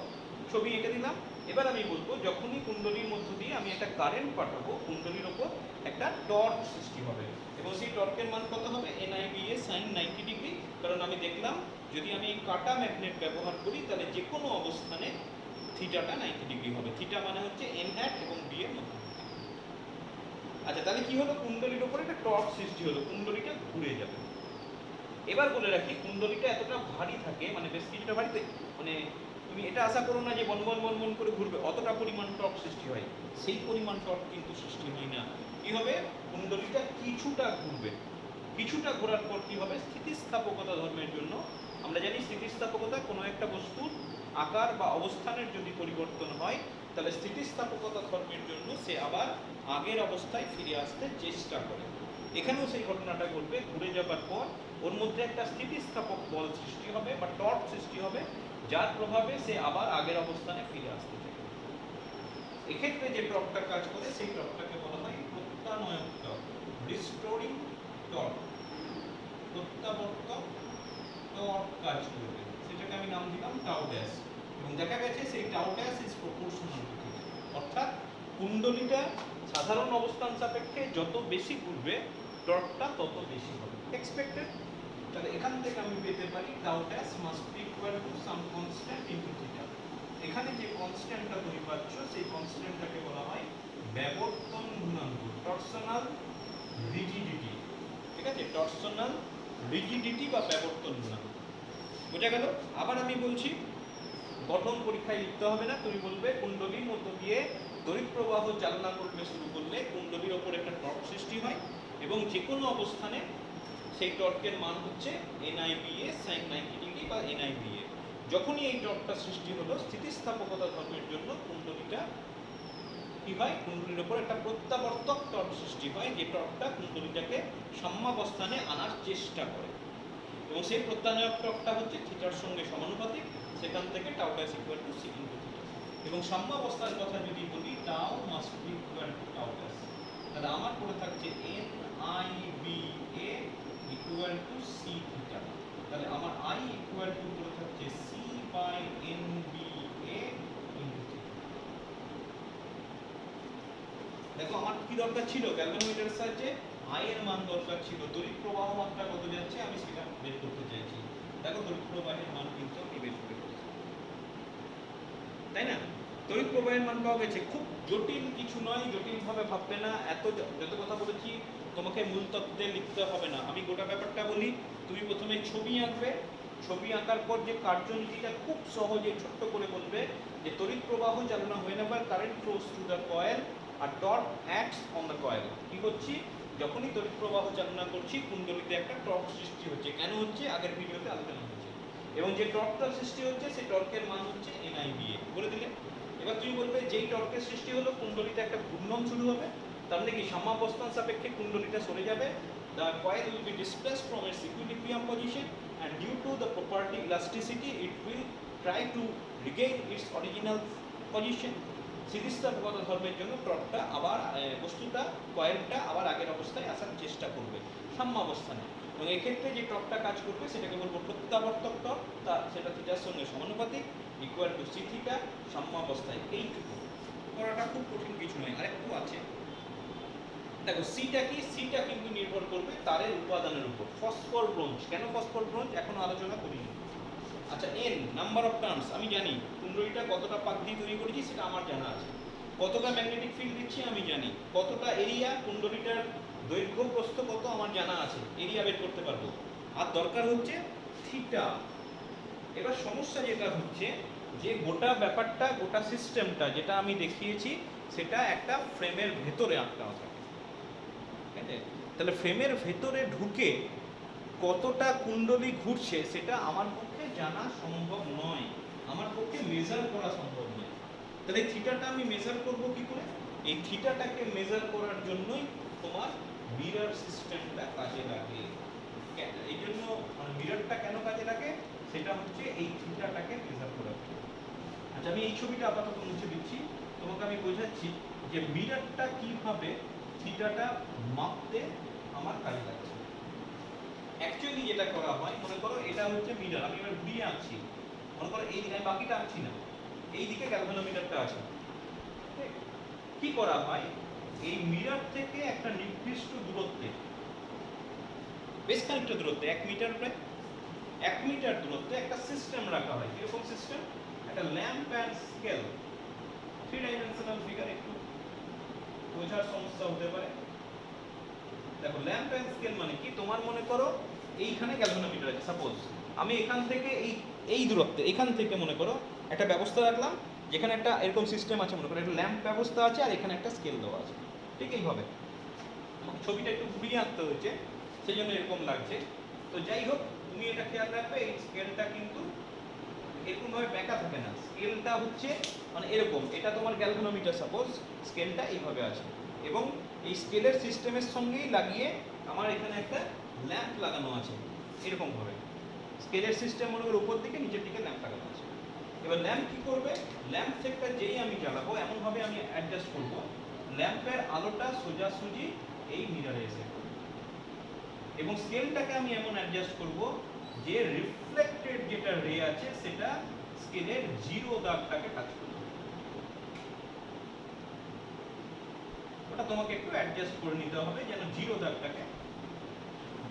ছবি এঁকে দিলাম। এবার আমি বলবো যখনই কুণ্ডলীর মধ্য দিয়ে আমি একটা কারেন্ট পাঠাবো, কুণ্ডলীর ওপর একটা টর্ক সৃষ্টি হবে এবং সেই টর্কের মান কত হবে? NIBA sin 90 degree. কারণ আমি দেখলাম যদি আমি কাটা ম্যাগনেট ব্যবহার করি তাহলে যে কোনো অবস্থানে থিটাটা 90 ডিগ্রি হবে। থিটা মানে হচ্ছে n হ্যাট এবং b এর মধ্যে। আচ্ছা, তাহলে কি হলো? কুণ্ডলীর ওপর একটা টর্ক সৃষ্টি হলো, কুণ্ডলীটা ঘুরে যাবে। এবার বলে রাখি, কুণ্ডলীটা এতটা ভারী থাকে, মানে বেশ কিছুটা ভারীতে, মানে তুমি এটা আশা করো না যে বনবন বনবন করে ঘুরবে, অতটা পরিমাণ টর্ক সৃষ্টি হয়, সেই পরিমাণ টর্ক কিন্তু সৃষ্টি হয় না। কি হবে? কুণ্ডলীটা কিছুটা ঘুরবে, কিছুটা ঘোরার পর কি হবে? স্থিতিস্থাপকতা ধর্মের জন্য আমরা জানি স্থিতিস্থাপকতা কোনো একটা বস্তুর আকার বা অবস্থানের যদি পরিবর্তন হয় তাহলে স্থিতিস্থাপকতা ধর্মের জন্য সে আবার আগের অবস্থায় ফিরে আসতে চেষ্টা করে। এখানেও সেই ঘটনাটা ঘটবে, ঘুরে যাবার পর ওর মধ্যে একটা স্থিতিস্থাপক বল সৃষ্টি হবে বা টর্ক সৃষ্টি হবে, যার প্রভাবে সে আবার আগের অবস্থানে ফিরে আসতে চায়। এক্ষেত্রে যে টর্কটা কাজ করে সেই টর্কটাকে বলা হয় প্রত্যানয়ক টর্ক, রিস্টোরিং টর্ক। প্রত্যাবর্তক টর্ক কাজ করবে, সেটাকে আমি নাম দিলাম টাউ ড্যাশ। এবং দেখা গেছে সেই tau dash is proportional to theta, অর্থাৎ কুণ্ডলীটা সাধারণ অবস্থান সাপেক্ষে যত বেশি ঘুরবে টর্কটা তত বেশি হবে এক্সপেক্টেড। তাহলে এখান থেকে আমি পেতে পারি tau dash must be equal to some constant into theta. এখানে যে কনস্ট্যান্টটা তুমি পাচ্ছ সেই কনস্ট্যান্টটাকে বলা হয় ব্যবর্তন গুণাঙ্ক, টরশনাল রিজিডিটি। ঠিক আছে, টরশনাল রিজিডিটি বা ব্যবর্তন গুণাঙ্ক। বোঝা গেল? আবার আমি বলছি, গঠন পরীক্ষায় লিখতে হবে না, তুমি বলবে কুণ্ডলীর মধ্য দিয়ে তড়িৎ প্রবাহ চালনা করতে শুরু করলে কুণ্ডলীর ওপর একটা টর্ক সৃষ্টি হয় এবং যে কোনো অবস্থানে সেই টর্কের মান হচ্ছে NIBA sin 90 ডিগ্রি বা NIBA। যখনই এই টর্কটা সৃষ্টি হলো, স্থিতিস্থাপকতা ধর্মের জন্য কুণ্ডলীটা কি হয়, কুণ্ডলীর উপর একটা প্রত্যাবর্তক টর্ক সৃষ্টি হয়, যে টর্কটা কুণ্ডলীটাকে সাম্যাবস্থানে আনার চেষ্টা করে, এবং সেই প্রত্যাবর্তক টর্কটা হচ্ছে থিটার সঙ্গে সমানুপাতিক। সেখান থেকে tau dash equal to C into theta. এবং সাম্যাবস্থার কথা যদি বলি, tau must be equal to tau dash. তাহলে আমার পড়ে থাকছে NIBA equal to C theta. তাহলে আমার I ইকুয়াল টু পড়ে থাকছে C by NBA into theta. দেখো আমার কি দরকার ছিল, গ্যালভানোমিটারের সাহায্যে I এর মান দরকার ছিল, তড়িৎ প্রবাহ মাত্রা কত যাচ্ছে আমি সেটা বের করতে চাইছি। দেখো তড়িৎ প্রবাহের মান কিন্তু আমি বের করে ফেলেছি, তাই না? তড়িৎ প্রবাহের মান পাওয়া গেছে। খুব জটিল কিছু নয়, জটিলভাবে ভাববে না। যত কথা বলেছি তোমাকে মূল তত্ত্বে লিখতে হবে না, আমি গোটা ব্যাপারটা বলি। তুমি প্রথমে ছবি আঁকবে, ছবি আঁকার পর যে কার্যনীতিটা খুব সহজে ছোট্ট করে বলবে যে তড়িৎ প্রবাহ চালনা whenever current flows through the coil আর torque acts on the coil. কি করছি, যখনই তড়িৎ প্রবাহ চালনা করছি কুণ্ডলীতে একটা টর্ক সৃষ্টি হচ্ছে। কেন হচ্ছে আগের ভিডিওতে আলোচনা হচ্ছে, এবং যে টর্কটা সৃষ্টি হচ্ছে সেই টর্কের মান হচ্ছে NIBA বলে দিলে। এবার তুমি বলবে যেই টর্কের সৃষ্টি হলো কুণ্ডলীতে একটা ঘূর্ণন শুরু হবে, তার মানে কি সাম্যাবস্থান সাপেক্ষে কুণ্ডলীটা সরে যাবে। The coil will be displaced from its equilibrium position and due to the property elasticity it will try to regain its original position. স্থিতিস্থাপকতা ধর্মের জন্য টর্কটা আবার বস্তুটা কয়েলটা আবার আগের অবস্থায় আসার চেষ্টা করবে সাম্যাবস্থানে, এবং এক্ষেত্রে যে টর্কটা কাজ করবে সেটাকে বলবো প্রত্যাবর্তক টর্ক। সেটা থিটার সঙ্গে সমানুপাতিক, ইকুয়াল টু সি থিটা, সাম্যাবস্থায়। এইটুকু করাটা খুব কঠিন কিছু নয়। আরেকটু আছে, দেখো সিটা কি, সিটা কিন্তু নির্ভর করবে তারের উপাদানের উপর। ফসফর ব্রোঞ্জ, কেন ফসফর ব্রোঞ্জ এখনো আলোচনা করিনি। আচ্ছা, N নাম্বার অফ টার্নস আমি জানি, কুণ্ডলীটা কতটা পাক দিয়ে তৈরি করেছি সেটা আমার জানা আছে। কতটা ম্যাগনেটিক ফিল্ড দিচ্ছি আমি জানি, কতটা এরিয়া, কুণ্ডলীটার দৈর্ঘ্য প্রস্থ কত আমার জানা আছে, এরিয়া বের করতে পারবো। আর দরকার হচ্ছে থিটা। এবার সমস্যা যেটা হচ্ছে যে গোটা ব্যাপারটা, গোটা সিস্টেমটা যেটা আমি দেখিয়েছি সেটা একটা ফ্রেমের ভেতরে আটকানো থাকে, ঠিক আছে? তাহলে ফ্রেমের ভেতরে ঢুকে কতটা কুণ্ডলী ঘুরছে সেটা আমার পক্ষে জানা সম্ভব নয়, আমার পক্ষে মেজার করা সম্ভব নয়। তাহলে থিটাটা আমি মেজার করব কি করে? এই থিটাটাকে মেজার করার জন্যই তোমার মিরর সিস্টেমটা কাজে লাগে। এই জন্য মানে মিররটা কেন কাজে লাগে সেটা হচ্ছে এই থিটাটাকে মেজার করার জন্য। আচ্ছা, আমি এই ছবিটা আপাতত মুছে দিচ্ছি, তোমাকে আমি বোঝাচ্ছি যে মিররটা কিভাবে থিটাটা মাপতে আমার কাজে লাগছে। অ্যাকচুয়ালি যেটা করা হয়, মনে করো এটা হচ্ছে মিরর, আমি এবার ঘুরিয়ে আঁকছি, মনে করো এই দিকে, বাকিটা আঁকছি না, এই দিকে গ্যালভানোমিটারটা আছে। কি করা হয়, এই মিরর থেকে একটা নির্দিষ্ট দূরত্বে, বেশ খানিকটা দূরত্বে, 1 মিটার প্রায় 1 মিটার দূরত্বে একটা সিস্টেম রাখা হয়। কিরকম সিস্টেম? একটা lamp and scale, 3 dimensional figure, একটু বোঝার সমস্যা হতে পারে। দেখো ল্যাম্প অ্যান্ড স্কেল মানে কি, তোমার মনে করো এইখানে গ্যালভানোমিটার আছে, সাপোজ আমি এখান থেকে এই দূরত্বে, এখান থেকে মনে করো একটা ব্যবস্থা রাখলাম যেখানে একটা এরকম সিস্টেম আছে, মনে করো একটা ল্যাম্প ব্যবস্থা আছে আর এখানে একটা স্কেল দেওয়া আছে। ঠিক এইভাবে ছবিটা একটু ঘুরিয়ে আনতে হয়েছে, সেই জন্য এরকম লাগছে। তো যাই হোক, তুমি এটা খেয়াল রাখবে, এই স্কেলটা কিন্তু এরকমভাবে বেঁকা থাকে না, স্কেলটা হচ্ছে মানে এরকম, এটা তোমার গ্যালভানোমিটার, সাপোজ স্কেলটা এইভাবে আছে, এবং এই স্কেলের সিস্টেমের সঙ্গেই লাগিয়ে আমার এখানে একটা ল্যাম্প লাগানো আছে এরকমভাবে। স্কেলের সিস্টেম মনে করো উপর দিকে, নিচের দিকে ল্যাম্প লাগানো আছে। এবার ল্যাম্প কি করবে, ল্যাম্প থেকে যেই আমি জ্বালাবো এমনভাবে আমি অ্যাডজাস্ট করব ল্যাম্পের আলোটা সোজাসুজি এই মিররে এসে, এবং স্কেলটাকে আমি এমন অ্যাডজাস্ট করব যে রিফ্লেক্টেড যেটা রে আছে সেটা স্কেলের জিরো দাগটাকে টাচ করবে। ওটা তোমাকে একটু অ্যাডজাস্ট করে নিতে হবে যেন জিরো দাগটাকে,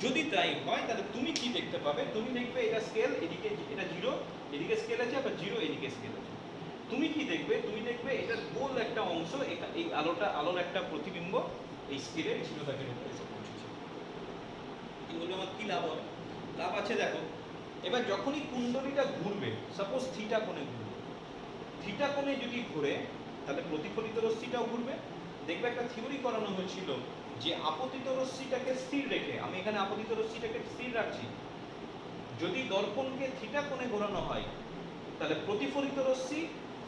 যদি তাই হয় তাহলে তুমি কি দেখতে পাবে, তুমি দেখবে এটা স্কেল, এদিকে এটা জিরো, এদিকে স্কেল আছে, আবার জিরো এদিকে স্কেল আছে। তুমি কি দেখবে, তুমি দেখবে এটা গোল একটা অংশ, এই আলোর একটা প্রতিবিম্ব এই স্কেলের জিরো দাগের উপরে এসে পৌঁছেছে। এগুলো আমার কি লাভ হবে? লাভ আছে, দেখো এবার যখনই কুণ্ডলীটা ঘুরবে, সাপোজ থিটা কোণে ঘুরবে, থিটা কোণে যদি ঘুরে তাহলে প্রতিফলিত রশ্মিটাও ঘুরবে। দেখবে একটা থিওরি করানো হয়েছিল যে আপতিত রশ্মিটাকে স্থির রেখে, আমি এখানে আপতিত রশ্মিটাকে স্থির রাখছি, যদি দর্পণকে থিটা কোণে ঘোরানো হয় তাহলে প্রতিফলিত রশ্মি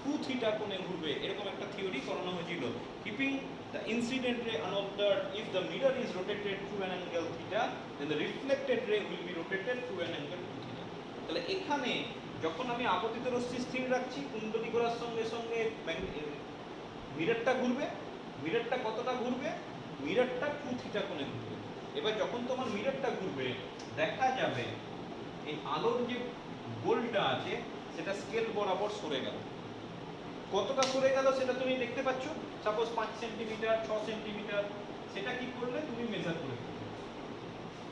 2 থিটা কোণে ঘুরবে, এরকম একটা থিওরি করানো হয়েছিল। Keeping the incident ray unobserved, if the mirror is rotated through an angle theta then the reflected ray will be rotated through an angle theta. তাহলে এখানে যখন আমি আপতিত রশ্মি স্থির রাখছি, কুণ্ডলী ঘোরার সঙ্গে সঙ্গে মিররটা ঘুরবে। মিররটা কতটা ঘুরবে? মিররটা 2 থিটা কোণে ঘুরবে। এবার যখন তোমার মিররটা ঘুরবে দেখা যাবে এই আলোর যে গোলটা আছে সেটা স্কেল বরাবর সরে গেল। কতটা সরে গেল সেটা তুমি দেখতে পাচ্ছ। সাপোজ 5 সেন্টিমিটার, 6 সেন্টিমিটার, সেটা কি করলে তুমি মেজার করে ফেলবে।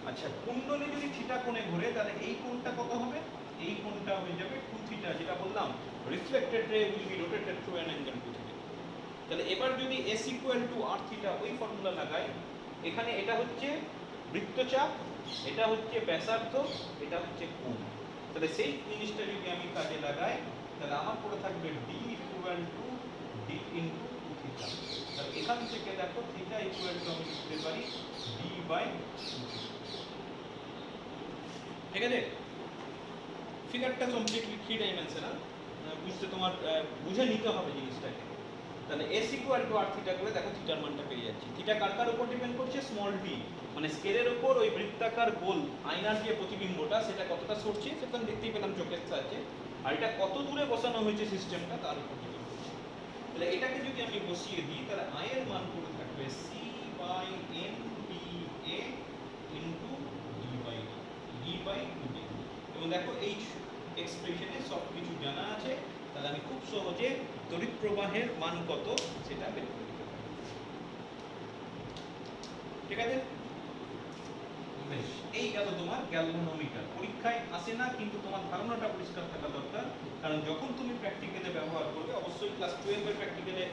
আচ্ছা, কুণ্ডলী যদি থিটা কোণে ঘুরে তাহলে এই কোণটা কত হবে? এই কোণটা হয়ে যাবে 2 থিটা, যেটা বললাম reflected ray will be rotated through an angle 2 theta. তাহলে এবার যদি S equal two r theta ওই ফর্মুলা লাগাই, এখানে এটা হচ্ছে বৃত্তচাপ, এটা হচ্ছে ব্যাসার্ধ, এটা হচ্ছে কোণ। তাহলে সেই জিনিসটা যদি আমি কাজে লাগাই তাহলে আমার পড়ে থাকবে d equal to d into 2 theta. তাহলে এখান থেকে দেখো থিটা ইকুয়াল টু আমি লিখতে পারি d বাই 2 থিটা। ঠিক আছে, ফিগারটা কমপ্লিটলি 3 ডাইমেনশনাল, বুঝতে তোমার বুঝে নিতে হবে জিনিসটাকে। তাহলে S equal two r theta করে দেখো থিটার মানটা পেয়ে যাচ্ছি। থিটা কার কার উপর ডিপেন্ড করছে? স্মল t, মানে স্কেলের উপর ওই বৃত্তাকার গোল আয়নার যে প্রতিবিম্বটা সেটা কতটা সরছে সেটা দেখতেই পেলাম চোখের সাহায্যে, আর এটা কত দূরে বসানো হয়েছে সিস্টেমটা তার উপর ডিপেন্ড করছে। তাহলে এটাকে যদি আমি বসিয়ে দিই তাহলে I এর মান পড়ে থাকবে c by n dA into d by 2d। এবং দেখো এই এক্সপ্রেশনে সব কিছু জানা আছে, তাহলে আমি খুব সহজে তড়িৎ প্রবাহের মান কত সেটা বের করে দিতে পারি। ঠিক আছে, বেশ, এই গেল তোমার গ্যালভানোমিটার। পরীক্ষায় আসে না কিন্তু তোমার ধারণাটা পরিষ্কার থাকা দরকার, কারণ যখন তুমি প্র্যাকটিক্যালে ব্যবহার করবে, অবশ্যই ক্লাস 12 এর প্র্যাকটিক্যালে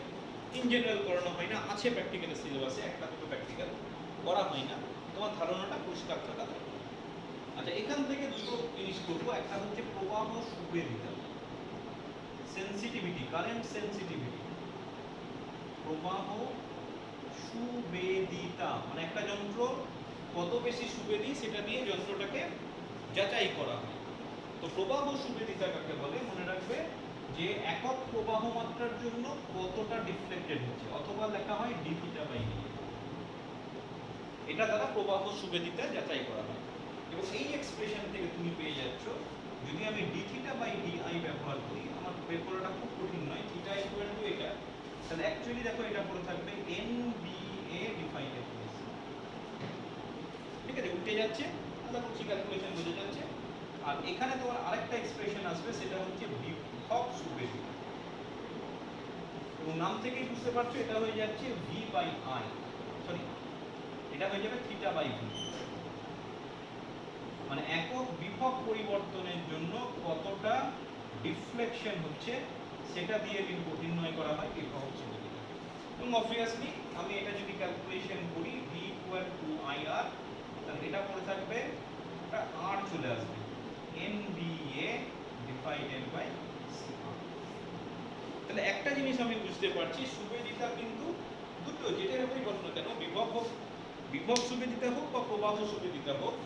ইন জেনারেল করানো হয় না, আছে প্র্যাকটিক্যালে সিলেবাসে একটা দুটো প্র্যাকটিক্যাল করা হয় না, তোমার ধারণাটা পরিষ্কার থাকা দরকার। আচ্ছা, এখান থেকে দুটো জিনিস করবো, একটা হচ্ছে প্রবাহ সুবেদিতা, সেন্সিটিভিটি, কারেন্ট সেন্সিটিভিটি। প্রবাহ সুবেদিতা মানে একটা যন্ত্র কত বেশি সুবেদী সেটা দিয়ে যন্ত্রটাকে যাচাই করা হয়। তো প্রবাহ সুবেদিতা কাকে বলে? মনে রাখবে যে একক প্রবাহ মাত্রার জন্য কতটা ডিফ্লেক্টেড হচ্ছে, অথবা লেখা হয় d থিটা বাই d। এটা দ্বারা প্রবাহ সুবেদিতা যাচাই করা হয়। এবং এই এক্সপ্রেশন থেকে তুমি পেয়ে যাচ্ছ, যদি আমি d থিটা বাই di ব্যবহার করি, আমার বের করাটা খুব কঠিন নয়, থিটা ইকুয়াল টু এটা, তাহলে অ্যাকচুয়ালি দেখো এটা পড়ে থাকবে NBA ডিভাইডেড বাই c। ঠিক আছে, উঠে যাচ্ছে, আমরা করছি ক্যালকুলেশন বোঝা যাচ্ছে। আর এখানে তোমার আরেকটা এক্সপ্রেশন আসবে, সেটা হচ্ছে বিভব সুবেদিতা। এবং নাম থেকেই বুঝতে পারছো এটা হয়ে যাচ্ছে v বাই i, সরি এটা হয়ে যাবে থিটা বাই v। মানে একক বিভব পরিবর্তনের জন্য কতটা ডিফ্লেকশন হচ্ছে সেটা দিয়ে নির্ণয় করা হয় বিভব সুবেদিতা। এবং অবভিয়াসলি আমি এটা যদি ক্যালকুলেশন করি v ইকুয়াল টু IR, তাহলে এটা পড়ে থাকবে, এটা r চলে আসবে NBA ডিভাইডেড বাই CR। তাহলে একটা জিনিস আমি বুঝতে পারছি, সুবেদিতা কিন্তু দুটো, যেটার উপরই বলো না কেন, বিভব সুবেদিতা হোক বা প্রবাহ সুবেদিতা হোক,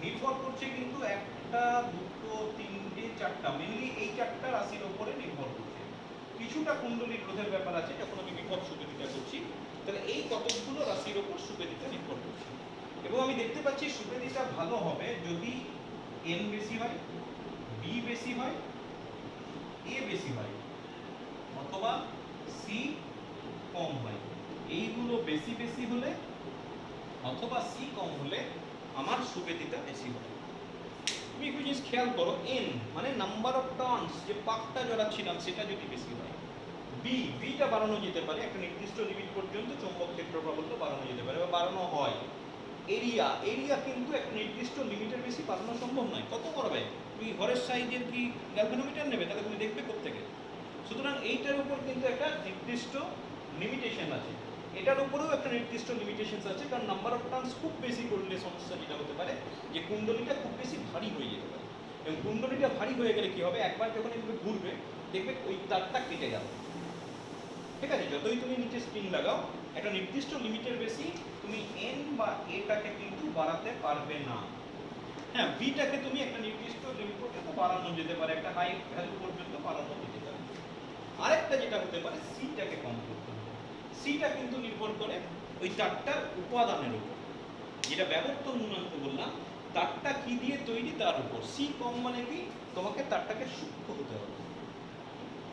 নির্ভর করছে কিন্তু একটা, দুটো, তিনটে, চারটা, মেনলি এই চারটা রাশির উপরে নির্ভর করছে। কিছুটা কুণ্ডলীর রোধের ব্যাপার আছে যখন আমি বিভব সুবেদিতা করছি, তাহলে এই কতগুলো রাশির উপর সুবেদিতা নির্ভর করছে। এবং আমি দেখতে পাচ্ছি সুবেদিতা ভালো হবে যদি n বেশি হয়, b বেশি হয়, a বেশি হয়, অথবা c কম হয়। এইগুলো বেশি বেশি হলে অথবা c কম হলে আমার সুবেদিতা বেশি হবে। তুমি একটু জিনিস খেয়াল করো, n মানে নাম্বার অফ টার্নস, যে পাকটা জড়াচ্ছিলাম সেটা যদি বেশি হয়, বিটা বাড়ানো যেতে পারে একটা নির্দিষ্ট লিমিট পর্যন্ত, চৌম্বক ক্ষেত্রপ্রবলটা বাড়ানো যেতে পারে বা বাড়ানো হয়। এরিয়া কিন্তু একটা নির্দিষ্ট লিমিটের বেশি বাড়ানো সম্ভব নয়। কত করবে? তুমি ঘরের সাইজের কি গ্যালভানোমিটার নেবে? তাহলে তুমি দেখবে কোত্থেকে। সুতরাং এইটার উপর কিন্তু একটা নির্দিষ্ট লিমিটেশন আছে, এটার উপরেও একটা নির্দিষ্ট লিমিটেশন আছে, কারণ নাম্বার অফ টার্নস খুব বেশি করলে সমস্যা যেটা হতে পারে যে কুণ্ডলীটা খুব বেশি ভারী হয়ে যেতে পারে। এবং কুণ্ডলীটা ভারী হয়ে গেলে কি হবে, একবার যখন এগুলো ঘুরবে দেখবে ওই তারটা কেটে গেল। ঠিক আছে, যতই তুমি নিচে স্প্রিং লাগাও একটা নির্দিষ্ট লিমিটের বেশি তুমি এন বা এটাকে কিন্তু বাড়াতে পারবে না। হ্যাঁ, বিটাকে তুমি একটা নির্দিষ্ট লিমিট পর্যন্ত বাড়ানো যেতে পারে, একটা হাই ভ্যালু পর্যন্ত বাড়ানো যেতে পারে। আরেকটা যেটা হতে পারে সিটাকে কম করতে হবে। সিটা কিন্তু নির্ভর করে ওই তারটার উপাদানের উপর, যেটা ব্যবর্তন গুণাঙ্ক বললাম, তারটা কি দিয়ে তৈরি তার উপর। সি কম মানে কি, তোমাকে তারটাকে সূক্ষ্ম হতে হবে।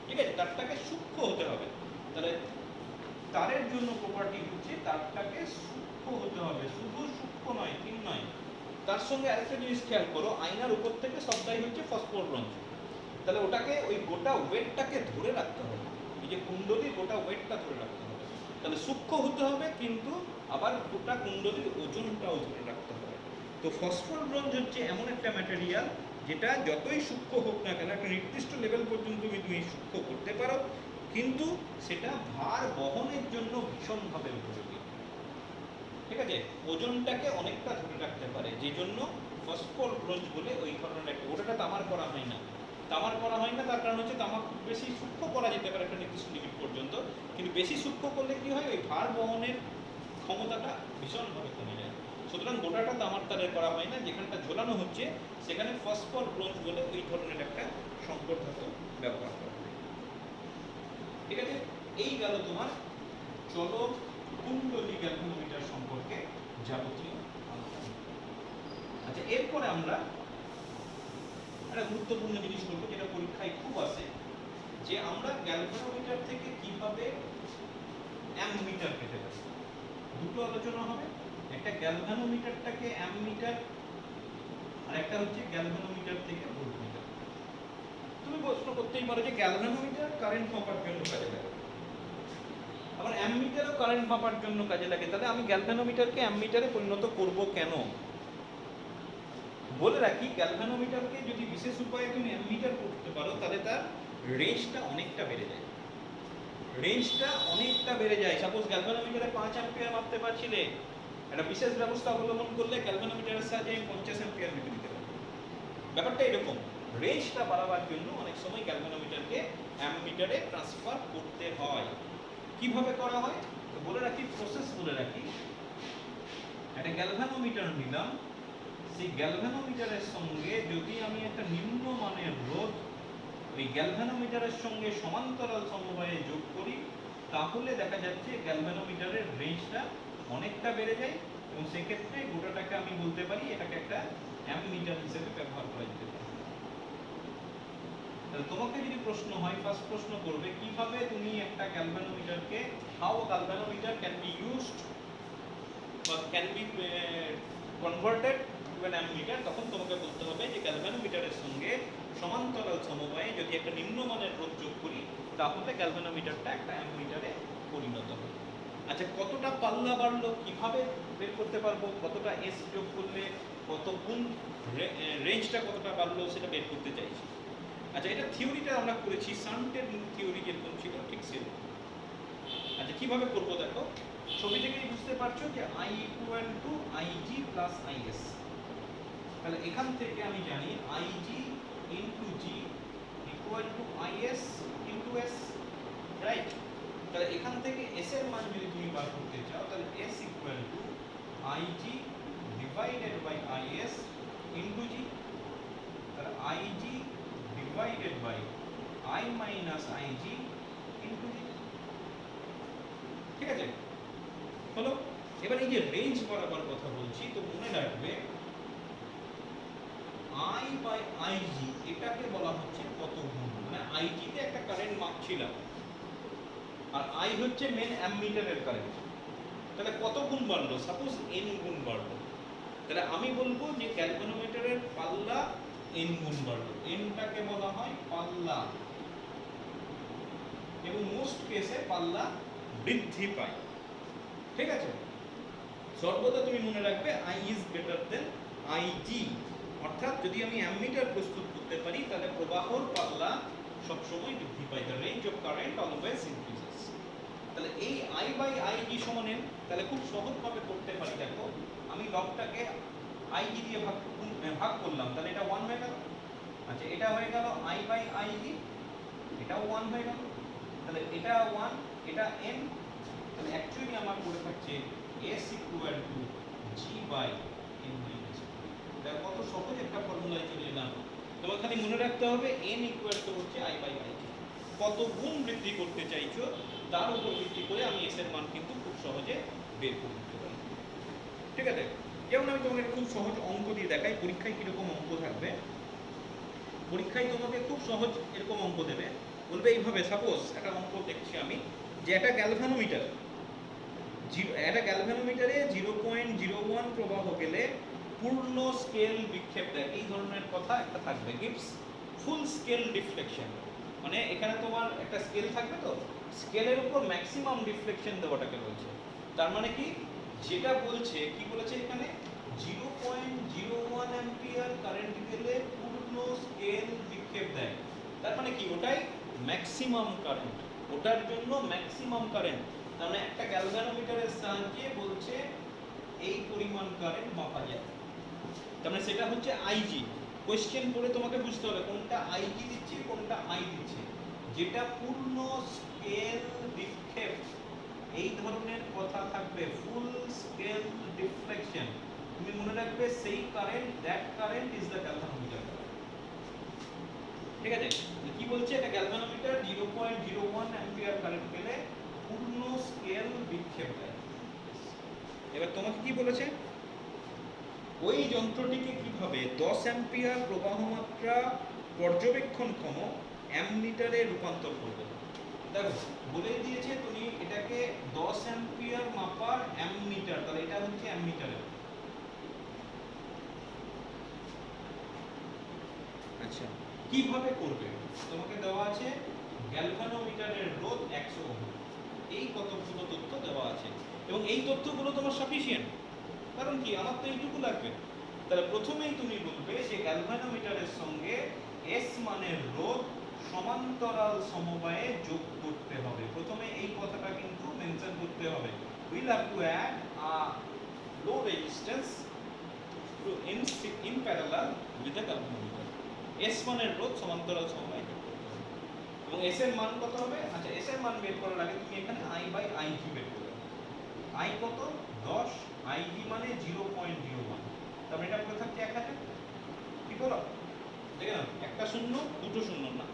ঠিক আছে, তারটাকে সূক্ষ্ম হতে হবে। তাহলে তারের জন্য প্রপার্টি হচ্ছে তারটাকে সূক্ষ্ম হতে হবে, শুধু সূক্ষ্ম নয়, থিন নয়। তার সঙ্গে আরেকটা জিনিস খেয়াল করো, আয়নার উপর থেকে সবটাই হচ্ছে ফসফর ব্রোঞ্জ। তাহলে ওটাকে ওই গোটা ওয়েটটাকে ধরে রাখতে হবে, এই যে কুণ্ডলীর গোটা ওয়েটটা ধরে রাখতে হবে। তাহলে সূক্ষ্ম হতে হবে, কিন্তু আবার গোটা কুণ্ডলীর ওজনটাও ধরে রাখতে হবে। তো ফসফর ব্রোঞ্জ হচ্ছে এমন একটা ম্যাটেরিয়াল যেটা যতই সূক্ষ্ম হোক না কেন, একটা নির্দিষ্ট লেভেল পর্যন্ত তুমি সূক্ষ্ম করতে পারো, কিন্তু সেটা ভার বহনের জন্য ভীষণভাবে উপযোগী। ঠিক আছে, ওজনটাকে অনেকটা ধরে রাখতে পারে, যে জন্য ফসফর ব্রোঞ্জ বলে ওই ধরনের একটা। ওটাটা তামার করা হয় না, তামার করা হয় না তার কারণ হচ্ছে তামা খুব বেশি সূক্ষ্ম করা যেতে পারে একটা নির্দিষ্ট লিমিট পর্যন্ত, কিন্তু বেশি সূক্ষ্ম করলে কি হয়, ওই ভার বহনের ক্ষমতাটা ভীষণভাবে কমে যায়। সুতরাং গোটাটা তামার তারের করা হয় না, যেখানটা ঝোলানো হচ্ছে সেখানে ফসফর ব্রোঞ্জ বলে ওই ধরনের একটা সংকর ধাতু ব্যবহার করা হয়। ঠিক আছে, এই গেল তোমার চলো কুণ্ডলী গ্যালভানোমিটার সম্পর্কে যাবতীয় আলোচনা। আচ্ছা, এরপরে আমরা একটা গুরুত্বপূর্ণ জিনিস করবো, যেটা পরীক্ষায় খুব আসে, যে আমরা গ্যালভানোমিটার থেকে কিভাবে অ্যামমিটার পেতে পারি। দুটো আলোচনা হবে, একটা গ্যালভানোমিটারটাকে অ্যামমিটার, আর একটা হচ্ছে গ্যালভানোমিটার থেকে ভোল্টমিটার। তুমি প্রশ্ন করতেই পারো যে গ্যালভানোমিটার কারেন্ট মাপার জন্য কাজে লাগে, আবার অ্যামমিটারও কারেন্ট মাপার জন্য কাজে লাগে, তাহলে আমি গ্যালভানোমিটারকে অ্যামমিটারে পরিণত করব কেন? বলে রাখি, গ্যালভানোমিটারকে যদি বিশেষ উপায়ে তুমি অ্যামমিটার করতে পারো, তাহলে তার রেঞ্জটা অনেকটা বেড়ে যায়। রেঞ্জটা অনেকটা বেড়ে যায়। সাপোজ গ্যালভানোমিটারে 5 অ্যাম্পিয়ার মাপতে পারছিলে, একটা বিশেষ ব্যবস্থা অবলম্বন করলে গ্যালভানোমিটারের সাহায্যে আমি 50 অ্যাম্পিয়ার মেপে দিতে পারি। ব্যাপারটা এরকম, রেঞ্জটা বাড়াবার জন্য অনেক সময় গ্যালভানোমিটারকে অ্যামমিটারে ট্রান্সফার করতে হয়। কিভাবে করা হয় তো বলে রাখি, প্রসেস বলে রাখি। একটা গ্যালভানোমিটার নিলাম, সেই গ্যালভানোমিটারের সঙ্গে যদি আমি একটা নিম্ন মানের রোধ ওই গ্যালভানোমিটারের সঙ্গে সমান্তরাল সমবায়ে যোগ করি, তাহলে দেখা যাচ্ছে গ্যালভানোমিটারের রেঞ্জটা অনেকটা বেড়ে যায়, এবং সেক্ষেত্রে গোটাটাকে আমি বলতে পারি এটাকে একটা অ্যামমিটার হিসেবে ব্যবহার করা যেতে পারে। তাহলে তোমাকে যদি প্রশ্ন হয়, ফার্স্ট প্রশ্ন করবে কিভাবে তুমি একটা গ্যালভানোমিটারকে, how galvanometer can be used বা can be converted to an ammeter, তখন তোমাকে বলতে হবে যে গ্যালভানোমিটারের সঙ্গে সমান্তরাল সমবায়ে যদি একটা নিম্নমানের রোধ যোগ করি, তাহলে গ্যালভানোমিটারটা একটা অ্যামমিটারে পরিণত হবে। আচ্ছা, কতটা পাল্লা বাড়লো কিভাবে বের করতে পারবো, কতটা এস যোগ করলে কত গুণ রেঞ্জটা কতটা বাড়লো সেটা বের করতে চাইছি। আচ্ছা, এটা থিওরিটা আমরা করেছি, শান্টের থিওরি যেরকম ছিল ঠিক সেরকম। আচ্ছা, কিভাবে করবো দেখো, ছবি থেকেই বুঝতে পারছো যে I equal to IG plus IS। তাহলে এখান থেকে আমি জানি IG into G equal to IS into S, right? তাহলে এখান থেকে S এর মান যদি তুমি বার করতে চাও, তাহলে S equal to IG divided by IS into G। তাহলে IG divided by I minus IG into G। ঠিক আছে, হলো। এবার এই যে রেঞ্জ বরাবর কথা বলছি, তো মনে রাখবে I বাই IG এটাকে বলা হচ্ছে কত গুণ, মানে IG তে একটা কারেন্ট মাপছিলাম, আর I হচ্ছে মেন অ্যামমিটারের কারেন্ট। তাহলে কত গুণ বাড়লো, সাপোজ n গুণ বাড়লো, তাহলে আমি বলবো যে গ্যালভানোমিটারের পাল্লা n গুণ বাড়লো, nটাকে বলা হয় পাল্লা, এবং মোস্ট কেসে পাল্লা বৃদ্ধি পায়। ঠিক আছে, সর্বদা তুমি মনে রাখবে I is better then IG, অর্থাৎ যদি আমি অ্যামমিটার প্রস্তুত করতে পারি তাহলে প্রবাহর পাল্লা সবসময় বৃদ্ধি পায়, the range of current always increases. তাহলে এই I বাই IG সমান n, তাহলে খুব সহজভাবে করতে পারি। দেখো, আমি লগটাকে IG দিয়ে ভাগ করলাম, তাহলে এটা 1 হয়ে গেল। আচ্ছা, এটা হয়ে গেল I বাই IG, এটাও 1 হয়ে গেল। তাহলে এটা 1, এটা n, তাহলে অ্যাকচুয়ালি আমার পড়ে থাকছে s equal to g by n minus. দেখো কত সহজ একটা ফর্মুলায় চলে এলাম। তোমার খালি মনে রাখতে হবে n ইকুয়াল টু হচ্ছে i বাই i, কত গুণ বৃদ্ধি করতে চাইছো তার উপর ভিত্তি করে আমি s এর মান কিন্তু খুব সহজে বের করে দিতে পারি। ঠিক আছে, যেমন আমি তোমাকে খুব সহজ অঙ্ক দিয়ে দেখাই, পরীক্ষায় কিরকম অঙ্ক থাকবে। পরীক্ষায় তোমাকে খুব সহজ এরকম অঙ্ক দেবে, বলবে এইভাবে, সাপোজ একটা অঙ্ক দেখছি আমি, যে একটা গ্যালভানোমিটারে 0.01 প্রবাহ গেলে পূর্ণ স্কেল বিক্ষেপ দেয়, এই ধরনের কথা একটা থাকবে। গিভস ফুল স্কেল ডিফ্লেকশন, মানে এখানে তোমার একটা স্কেল থাকবে, তো স্কেলের উপর ম্যাক্সিমাম ডিফ্লেকশন দেওয়াটাকে বলছে। তার মানে কি, যেটা বলছে কি বলেছে এখানে, 0.01 অ্যাম্পিয়ার কারেন্ট গেলে পূর্ণ স্কেল বিক্ষেপ দেয়। তার মানে কি, ওটাই ম্যাক্সিমাম কারেন্ট, ওটার জন্য ম্যাক্সিমাম কারেন্ট। তার মানে একটা গ্যালভানোমিটারের সাহায্যে বলছে এই পরিমাণ কারেন্ট মাপা যায়। তার মানে সেটা হচ্ছে আইজি। কোয়েশ্চেন পড়ে তোমাকে বুঝতে হবে কোনটা আইজি দিচ্ছে কোনটা আই দিচ্ছে। যেটা পূর্ণ স্কেল বিক্ষেপ, এই ধরনের কথা থাকবে, ফুল স্কেল ডিফ্লেকশন, তুমি মনে রাখবে সেই current, that current is the galvanometer. ঠিক আছে, কি বলছে, এটা গ্যালভানোমিটার 0.01 অ্যাম্পিয়ার কারেন্ট গেলে পূর্ণ স্কেল বিক্ষেপ দেয়। এবার তোমাকে কি বলেছে, ওই যন্ত্রটিকে কিভাবে 10 অ্যাম্পিয়ার প্রবাহ মাত্রা পর্যবেক্ষণক্ষম অ্যামমিটারে রূপান্তর করবে। দেখো বলেই দিয়েছে তুমি এটাকে 10 অ্যাম্পিয়ার মাপার অ্যামমিটার, তাহলে এটা হচ্ছে অ্যামমিটারের। আচ্ছা, কিভাবে করবে, তোমাকে দেওয়া আছে গ্যালভানোমিটারের রোধ 100 ওহম, এই কতগুলো তথ্য দেওয়া আছে, এবং এই তথ্যগুলো তোমার সাফিসিয়েন্ট। কারণ কি, আমার তো এইটুকু লাগবে। তাহলে প্রথমেই তুমি বলবে যে গ্যালভানোমিটারের সঙ্গে এস মানের রোধ সমান্তরাল সমবায়ে যোগ করতে হবে। প্রথমে এই কথাটা কিন্তু মেনশন করতে হবে, will have to add a low resistance to in parallel with the galvanometer. S মানের রোধ সমান্তরাল সমবায়ে যোগ করতে হবে, এবং এস এর মান কত হবে। আচ্ছা, এস এর মান বের করার আগে তুমি এখানে আই বাই আই জি বের করবে। আই কত, 10, আইজি মানে 0.01, তারপরে এটা পড়ে থাকছে 1000। কি বলো, ঠিক আছে, একটা শূন্য দুটো শূন্য না,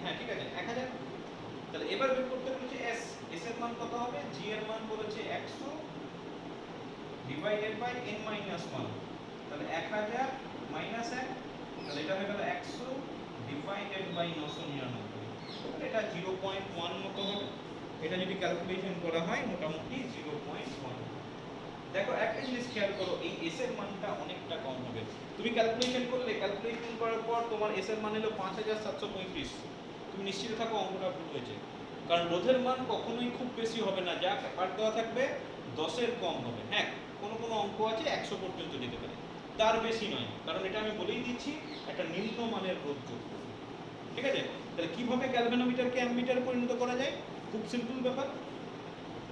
হ্যাঁ ঠিক আছে 1000। তাহলে এবার বের করতে বলেছে এস, এস এর মান কত হবে, জি এর মান বলেছে 100 ডিভাইডেড বাই n মাইনাস 1, তাহলে 1000 মাইনাস 1, তাহলে এটা হয়ে গেল 100 ডিভাইডেড বাই 999, তাহলে এটা 0.1 মতো হবে। এটা যদি ক্যালকুলেশন করা হয় মোটামুটি 0.1। দেখো একটা জিনিস খেয়াল করো, এই এস এর মানটা অনেকটা কম হবে। তুমি ক্যালকুলেশন করলে, ক্যালকুলেশন করার পর তোমার এস এর মান এলো 5735, তুমি নিশ্চিত থাকো অঙ্কটা ভুল হয়েছে। কারণ রোধের মান কখনোই খুব বেশি হবে না, যা পার দেওয়া থাকবে 10 এর কম হবে। হ্যাঁ, কোনো কোনো অঙ্ক আছে 100 পর্যন্ত যেতে পারে, তার বেশি নয়, কারণ এটা আমি বলেই দিচ্ছি একটা নিম্নমানের রোধ যোগ করবে। ঠিক আছে, তাহলে কিভাবে গ্যালভানোমিটারকে অ্যামমিটারে পরিণত করা যায়, খুব সিম্পল ব্যাপার,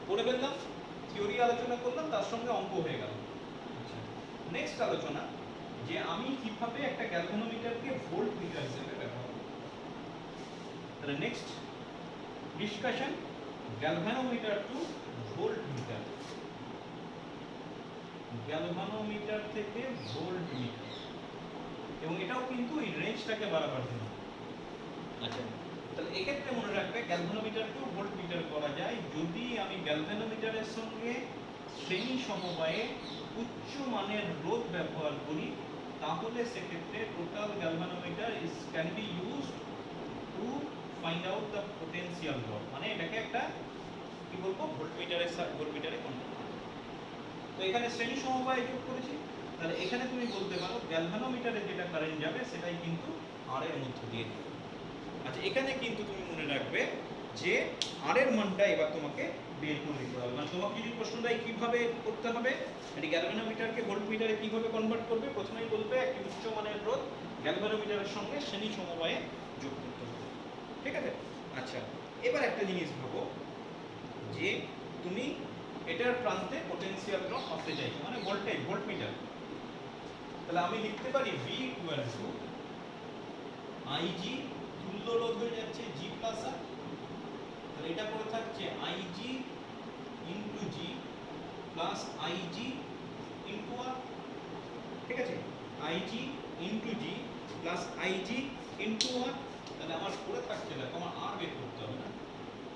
করে ফেললাম, থিওরি আলোচনা করলাম, তার সঙ্গে অঙ্ক হয়ে গেল। আচ্ছা, নেক্সট আলোচনা, যে আমি কিভাবে একটা গ্যালভানোমিটারকে ভোল্ট মিটার হিসেবে ব্যবহার করব। তাহলে next discussion, galvanometer to volt meter, galvanometer থেকে ভোল্ট মিটার, এবং এটাও কিন্তু এই রেঞ্জটাকে বাড়াবার জন্য। আচ্ছা, তাহলে এক্ষেত্রে মনে রাখবে গ্যালভানোমিটারকেও ভোল্ট মিটার করা যায় যদি আমি গ্যালভানোমিটারের সঙ্গে শ্রেণী সমবায়ে উচ্চ মানের রোধ ব্যবহার করি, তাহলে সেক্ষেত্রে total galvanometer can be used to find out the potential drop, মানে এটাকে একটা কি বলবো ভোল্টমিটারে কনভার্ট করা। তো এখানে শ্রেণী সমবায় যোগ করেছি, তাহলে এখানে তুমি বলতে পারো গ্যালভানোমিটারে যেটা কারেন্ট যাবে সেটাই কিন্তু আর এর মধ্যে দিয়ে দেবে। আচ্ছা, এখানে কিন্তু তুমি মনে রাখবে যে আর এর মানটা এবার তোমাকে বের করে দিতে হবে। মানে তোমাকে যদি প্রশ্ন দেয় কিভাবে করতে হবে, এটি গ্যালভানোমিটারকে ভোল্টমিটারে কিভাবে কনভার্ট করবে, প্রথমেই বলবে একটি উচ্চ মানের রোধ গ্যালভানোমিটারের সঙ্গে শ্রেণী সমবায়ে যোগ করতে হবে। ঠিক আছে, আচ্ছা এবার একটা জিনিস ভাবো, যে তুমি এটার প্রান্তে পোটেনশিয়াল ড্রপ মাপতে চাইছো, মানে ভোল্টেজ, ভোল্টমিটার। তাহলে আমি লিখতে পারি V ইকুয়াল টু IG, তুল্য রোধ হয়ে যাচ্ছে G প্লাস R, থাকছে IG into G plus IG into R, ঠিক আছে, IG into G plus IG into R. তাহলে আমার পড়ে থাকছে, দেখো আমার আর বের করতে হবে না,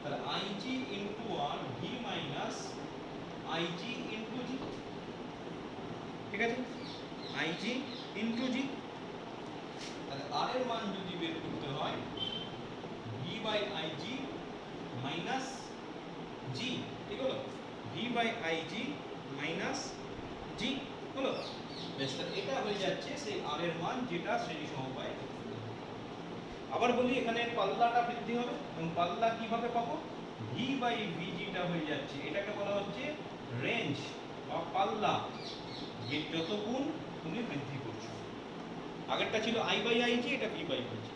তাহলে আইজি ইন্টু আর ভি মাইনাস আইজি ইন্টু জি, ঠিক আছে, আইজি ইন্টু জি। তাহলে আর এর মান যদি বের করতে হয় ভি বাই আইজি মাইনাস জি, ঠিক হলো, ভি বাই আইজি মাইনাস জি হলো। বেশ, তাহলে এটা হয়ে যাচ্ছে সেই আর এর মান যেটা শ্রেণী সমবায়। আবার বলি এখানে পাল্লাটা বৃদ্ধি হবে, এবং পাল্লা কিভাবে পাবো, ভি বাই ভিজিটা হয়ে যাচ্ছে, এটাকে বলা হচ্ছে রেঞ্জ বা পাল্লা, যে যত গুণ তুমি বৃদ্ধি করছো। আগেরটা ছিল আই বাই আইজি, এটা ভি বাই ভিজি।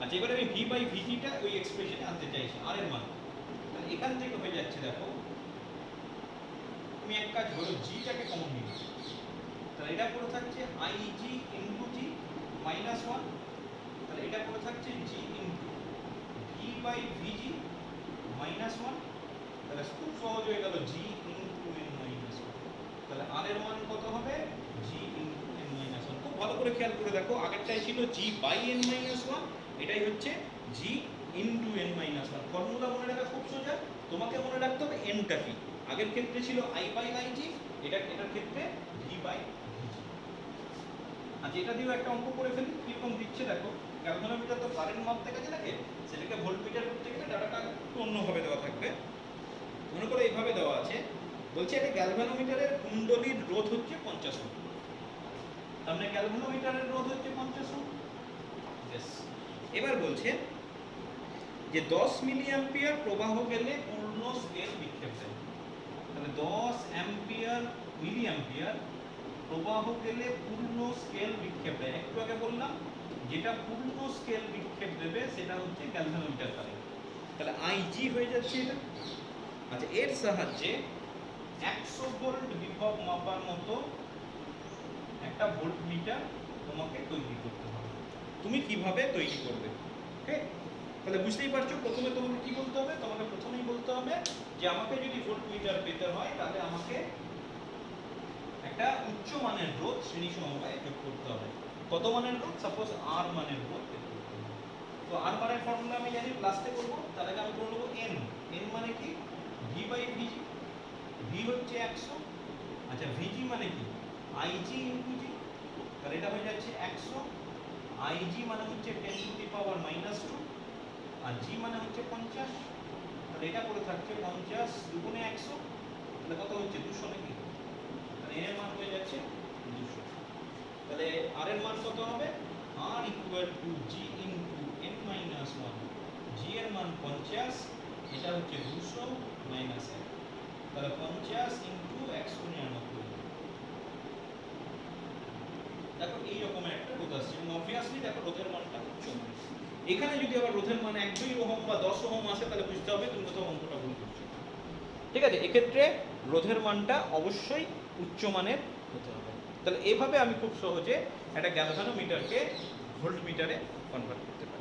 আচ্ছা, এবারে আমি ভি বাই ভিজিটা ওই এক্সপ্রেশনে আনতে চাইছি আর এর মান। তাহলে এখান থেকে হয়ে যাচ্ছে, দেখো তুমি এক কাজ করো, জিটাকে কমন নিবে, তাহলে এটা পড়ে থাকছে IG into G minus one, তাহলে এটা পড়ে থাকছে G into V by VG minus one. তাহলে খুব সহজ হয়ে গেল, G into N minus one. তাহলে আর এর মান কত হবে, G into N minus one. খুব ভালো করে খেয়াল করে দেখো, আগেরটাই ছিল G by N minus one, এটাই হচ্ছে G into N minus one. Formula মনে রাখা খুব সোজা, তোমাকে মনে রাখতে হবে এনটা কি। আগের ক্ষেত্রে ছিল আই বাই আইজি, এটার ক্ষেত্রে ভি বাই ভিজি। আচ্ছা, এটা দিয়েও একটা অঙ্ক করে ফেলি, কিরকম দিচ্ছে দেখো। গ্যালভানোমিটার তো কারেন্ট মাপতে কাজে লাগে, সেটাকে ভোল্টমিটার করতে গেলে ডাটাটা একটু অন্যভাবে দেওয়া থাকবে। মনে করো এইভাবে দেওয়া আছে, বলছে একটা গ্যালভানোমিটারের কুণ্ডলীর রোধ হচ্ছে 50 ওহম। তার মানে গ্যালভানোমিটারের রোধ হচ্ছে 50 ওহম। বেশ, এবার বলছে যে 10 মিলি অ্যাম্পিয়ার প্রবাহ গেলে পূর্ণ স্কেল বিক্ষেপ দেয়। তাহলে 10 অ্যাম্পিয়ার মিলি অ্যাম্পিয়ার প্রবাহ গেলে পূর্ণ স্কেল বিক্ষেপ দেয়। একটু আগে বললাম যেটা পূর্ণ স্কেল বিক্ষেপ দেবে সেটা হচ্ছে গ্যালভানোমিটার কারেন্ট। তাহলে আইজি হয়ে যাচ্ছে এটা। আচ্ছা, এর সাহায্যে 100 ভোল্ট বিভব মাপার মতো একটা ভোল্টমিটার তোমাকে তৈরি করতে হবে। তুমি কিভাবে তৈরি করবে, ওকে? তাহলে বুঝতেই পারছো, প্রথমে তোমাকে কি বলতে হবে, তোমাকে প্রথমেই বলতে হবে যে আমাকে যদি ভোল্টমিটার পেতে হয় তাহলে আমাকে একটা উচ্চ মানের রোধ শ্রেণী সমবায়ে যোগ করতে হবে। কত মানের রোধ, সাপোজ আর মানের রোধ যোগ করতে হবে। তো আর মানের ফর্মুলা আমি জানি, প্লাসে করব, তার আগে আমি করে নেব এন। এন মানে কি, ভি বাই ভিজি। ভি হচ্ছে 100। আচ্ছা, ভিজি মানে কি, আইজি ইন্টু জি। তাহলে এটা হয়ে যাচ্ছে 100। আইজি মানে হচ্ছে 10 টু দি পাওয়ার -2, আর জি মানে হচ্ছে 50। তাহলে এটা করে থাকছে 50 দুগুণে 100, তাহলে কত হচ্ছে 200 নাকি। তাহলে এর মান হয়ে যাচ্ছে 200। তাহলে আর এর মান কত হবে, R equal to G into N minus 1। G এর মান 50, এটা হচ্ছে 200 মাইনাস 1, তাহলে 50 ইন্টু 199। দেখো এই রকমের একটা রোধ আসছে, এবং অবভিয়াসলি দেখো রোধের মানটা উচ্চ মান। এখানে যদি আবার রোধের মান 1-2 ওহম বা 10 ওহম আসে তাহলে বুঝতে হবে তুমি কোথাও অঙ্কটা ভুল করছো, ঠিক আছে? এক্ষেত্রে রোধের মানটা অবশ্যই উচ্চ মানের হতে হবে। তাহলে এভাবে আমি খুব সহজে একটা গ্যালভানোমিটারকে ভোল্টমিটারে কনভার্ট করতে পারি।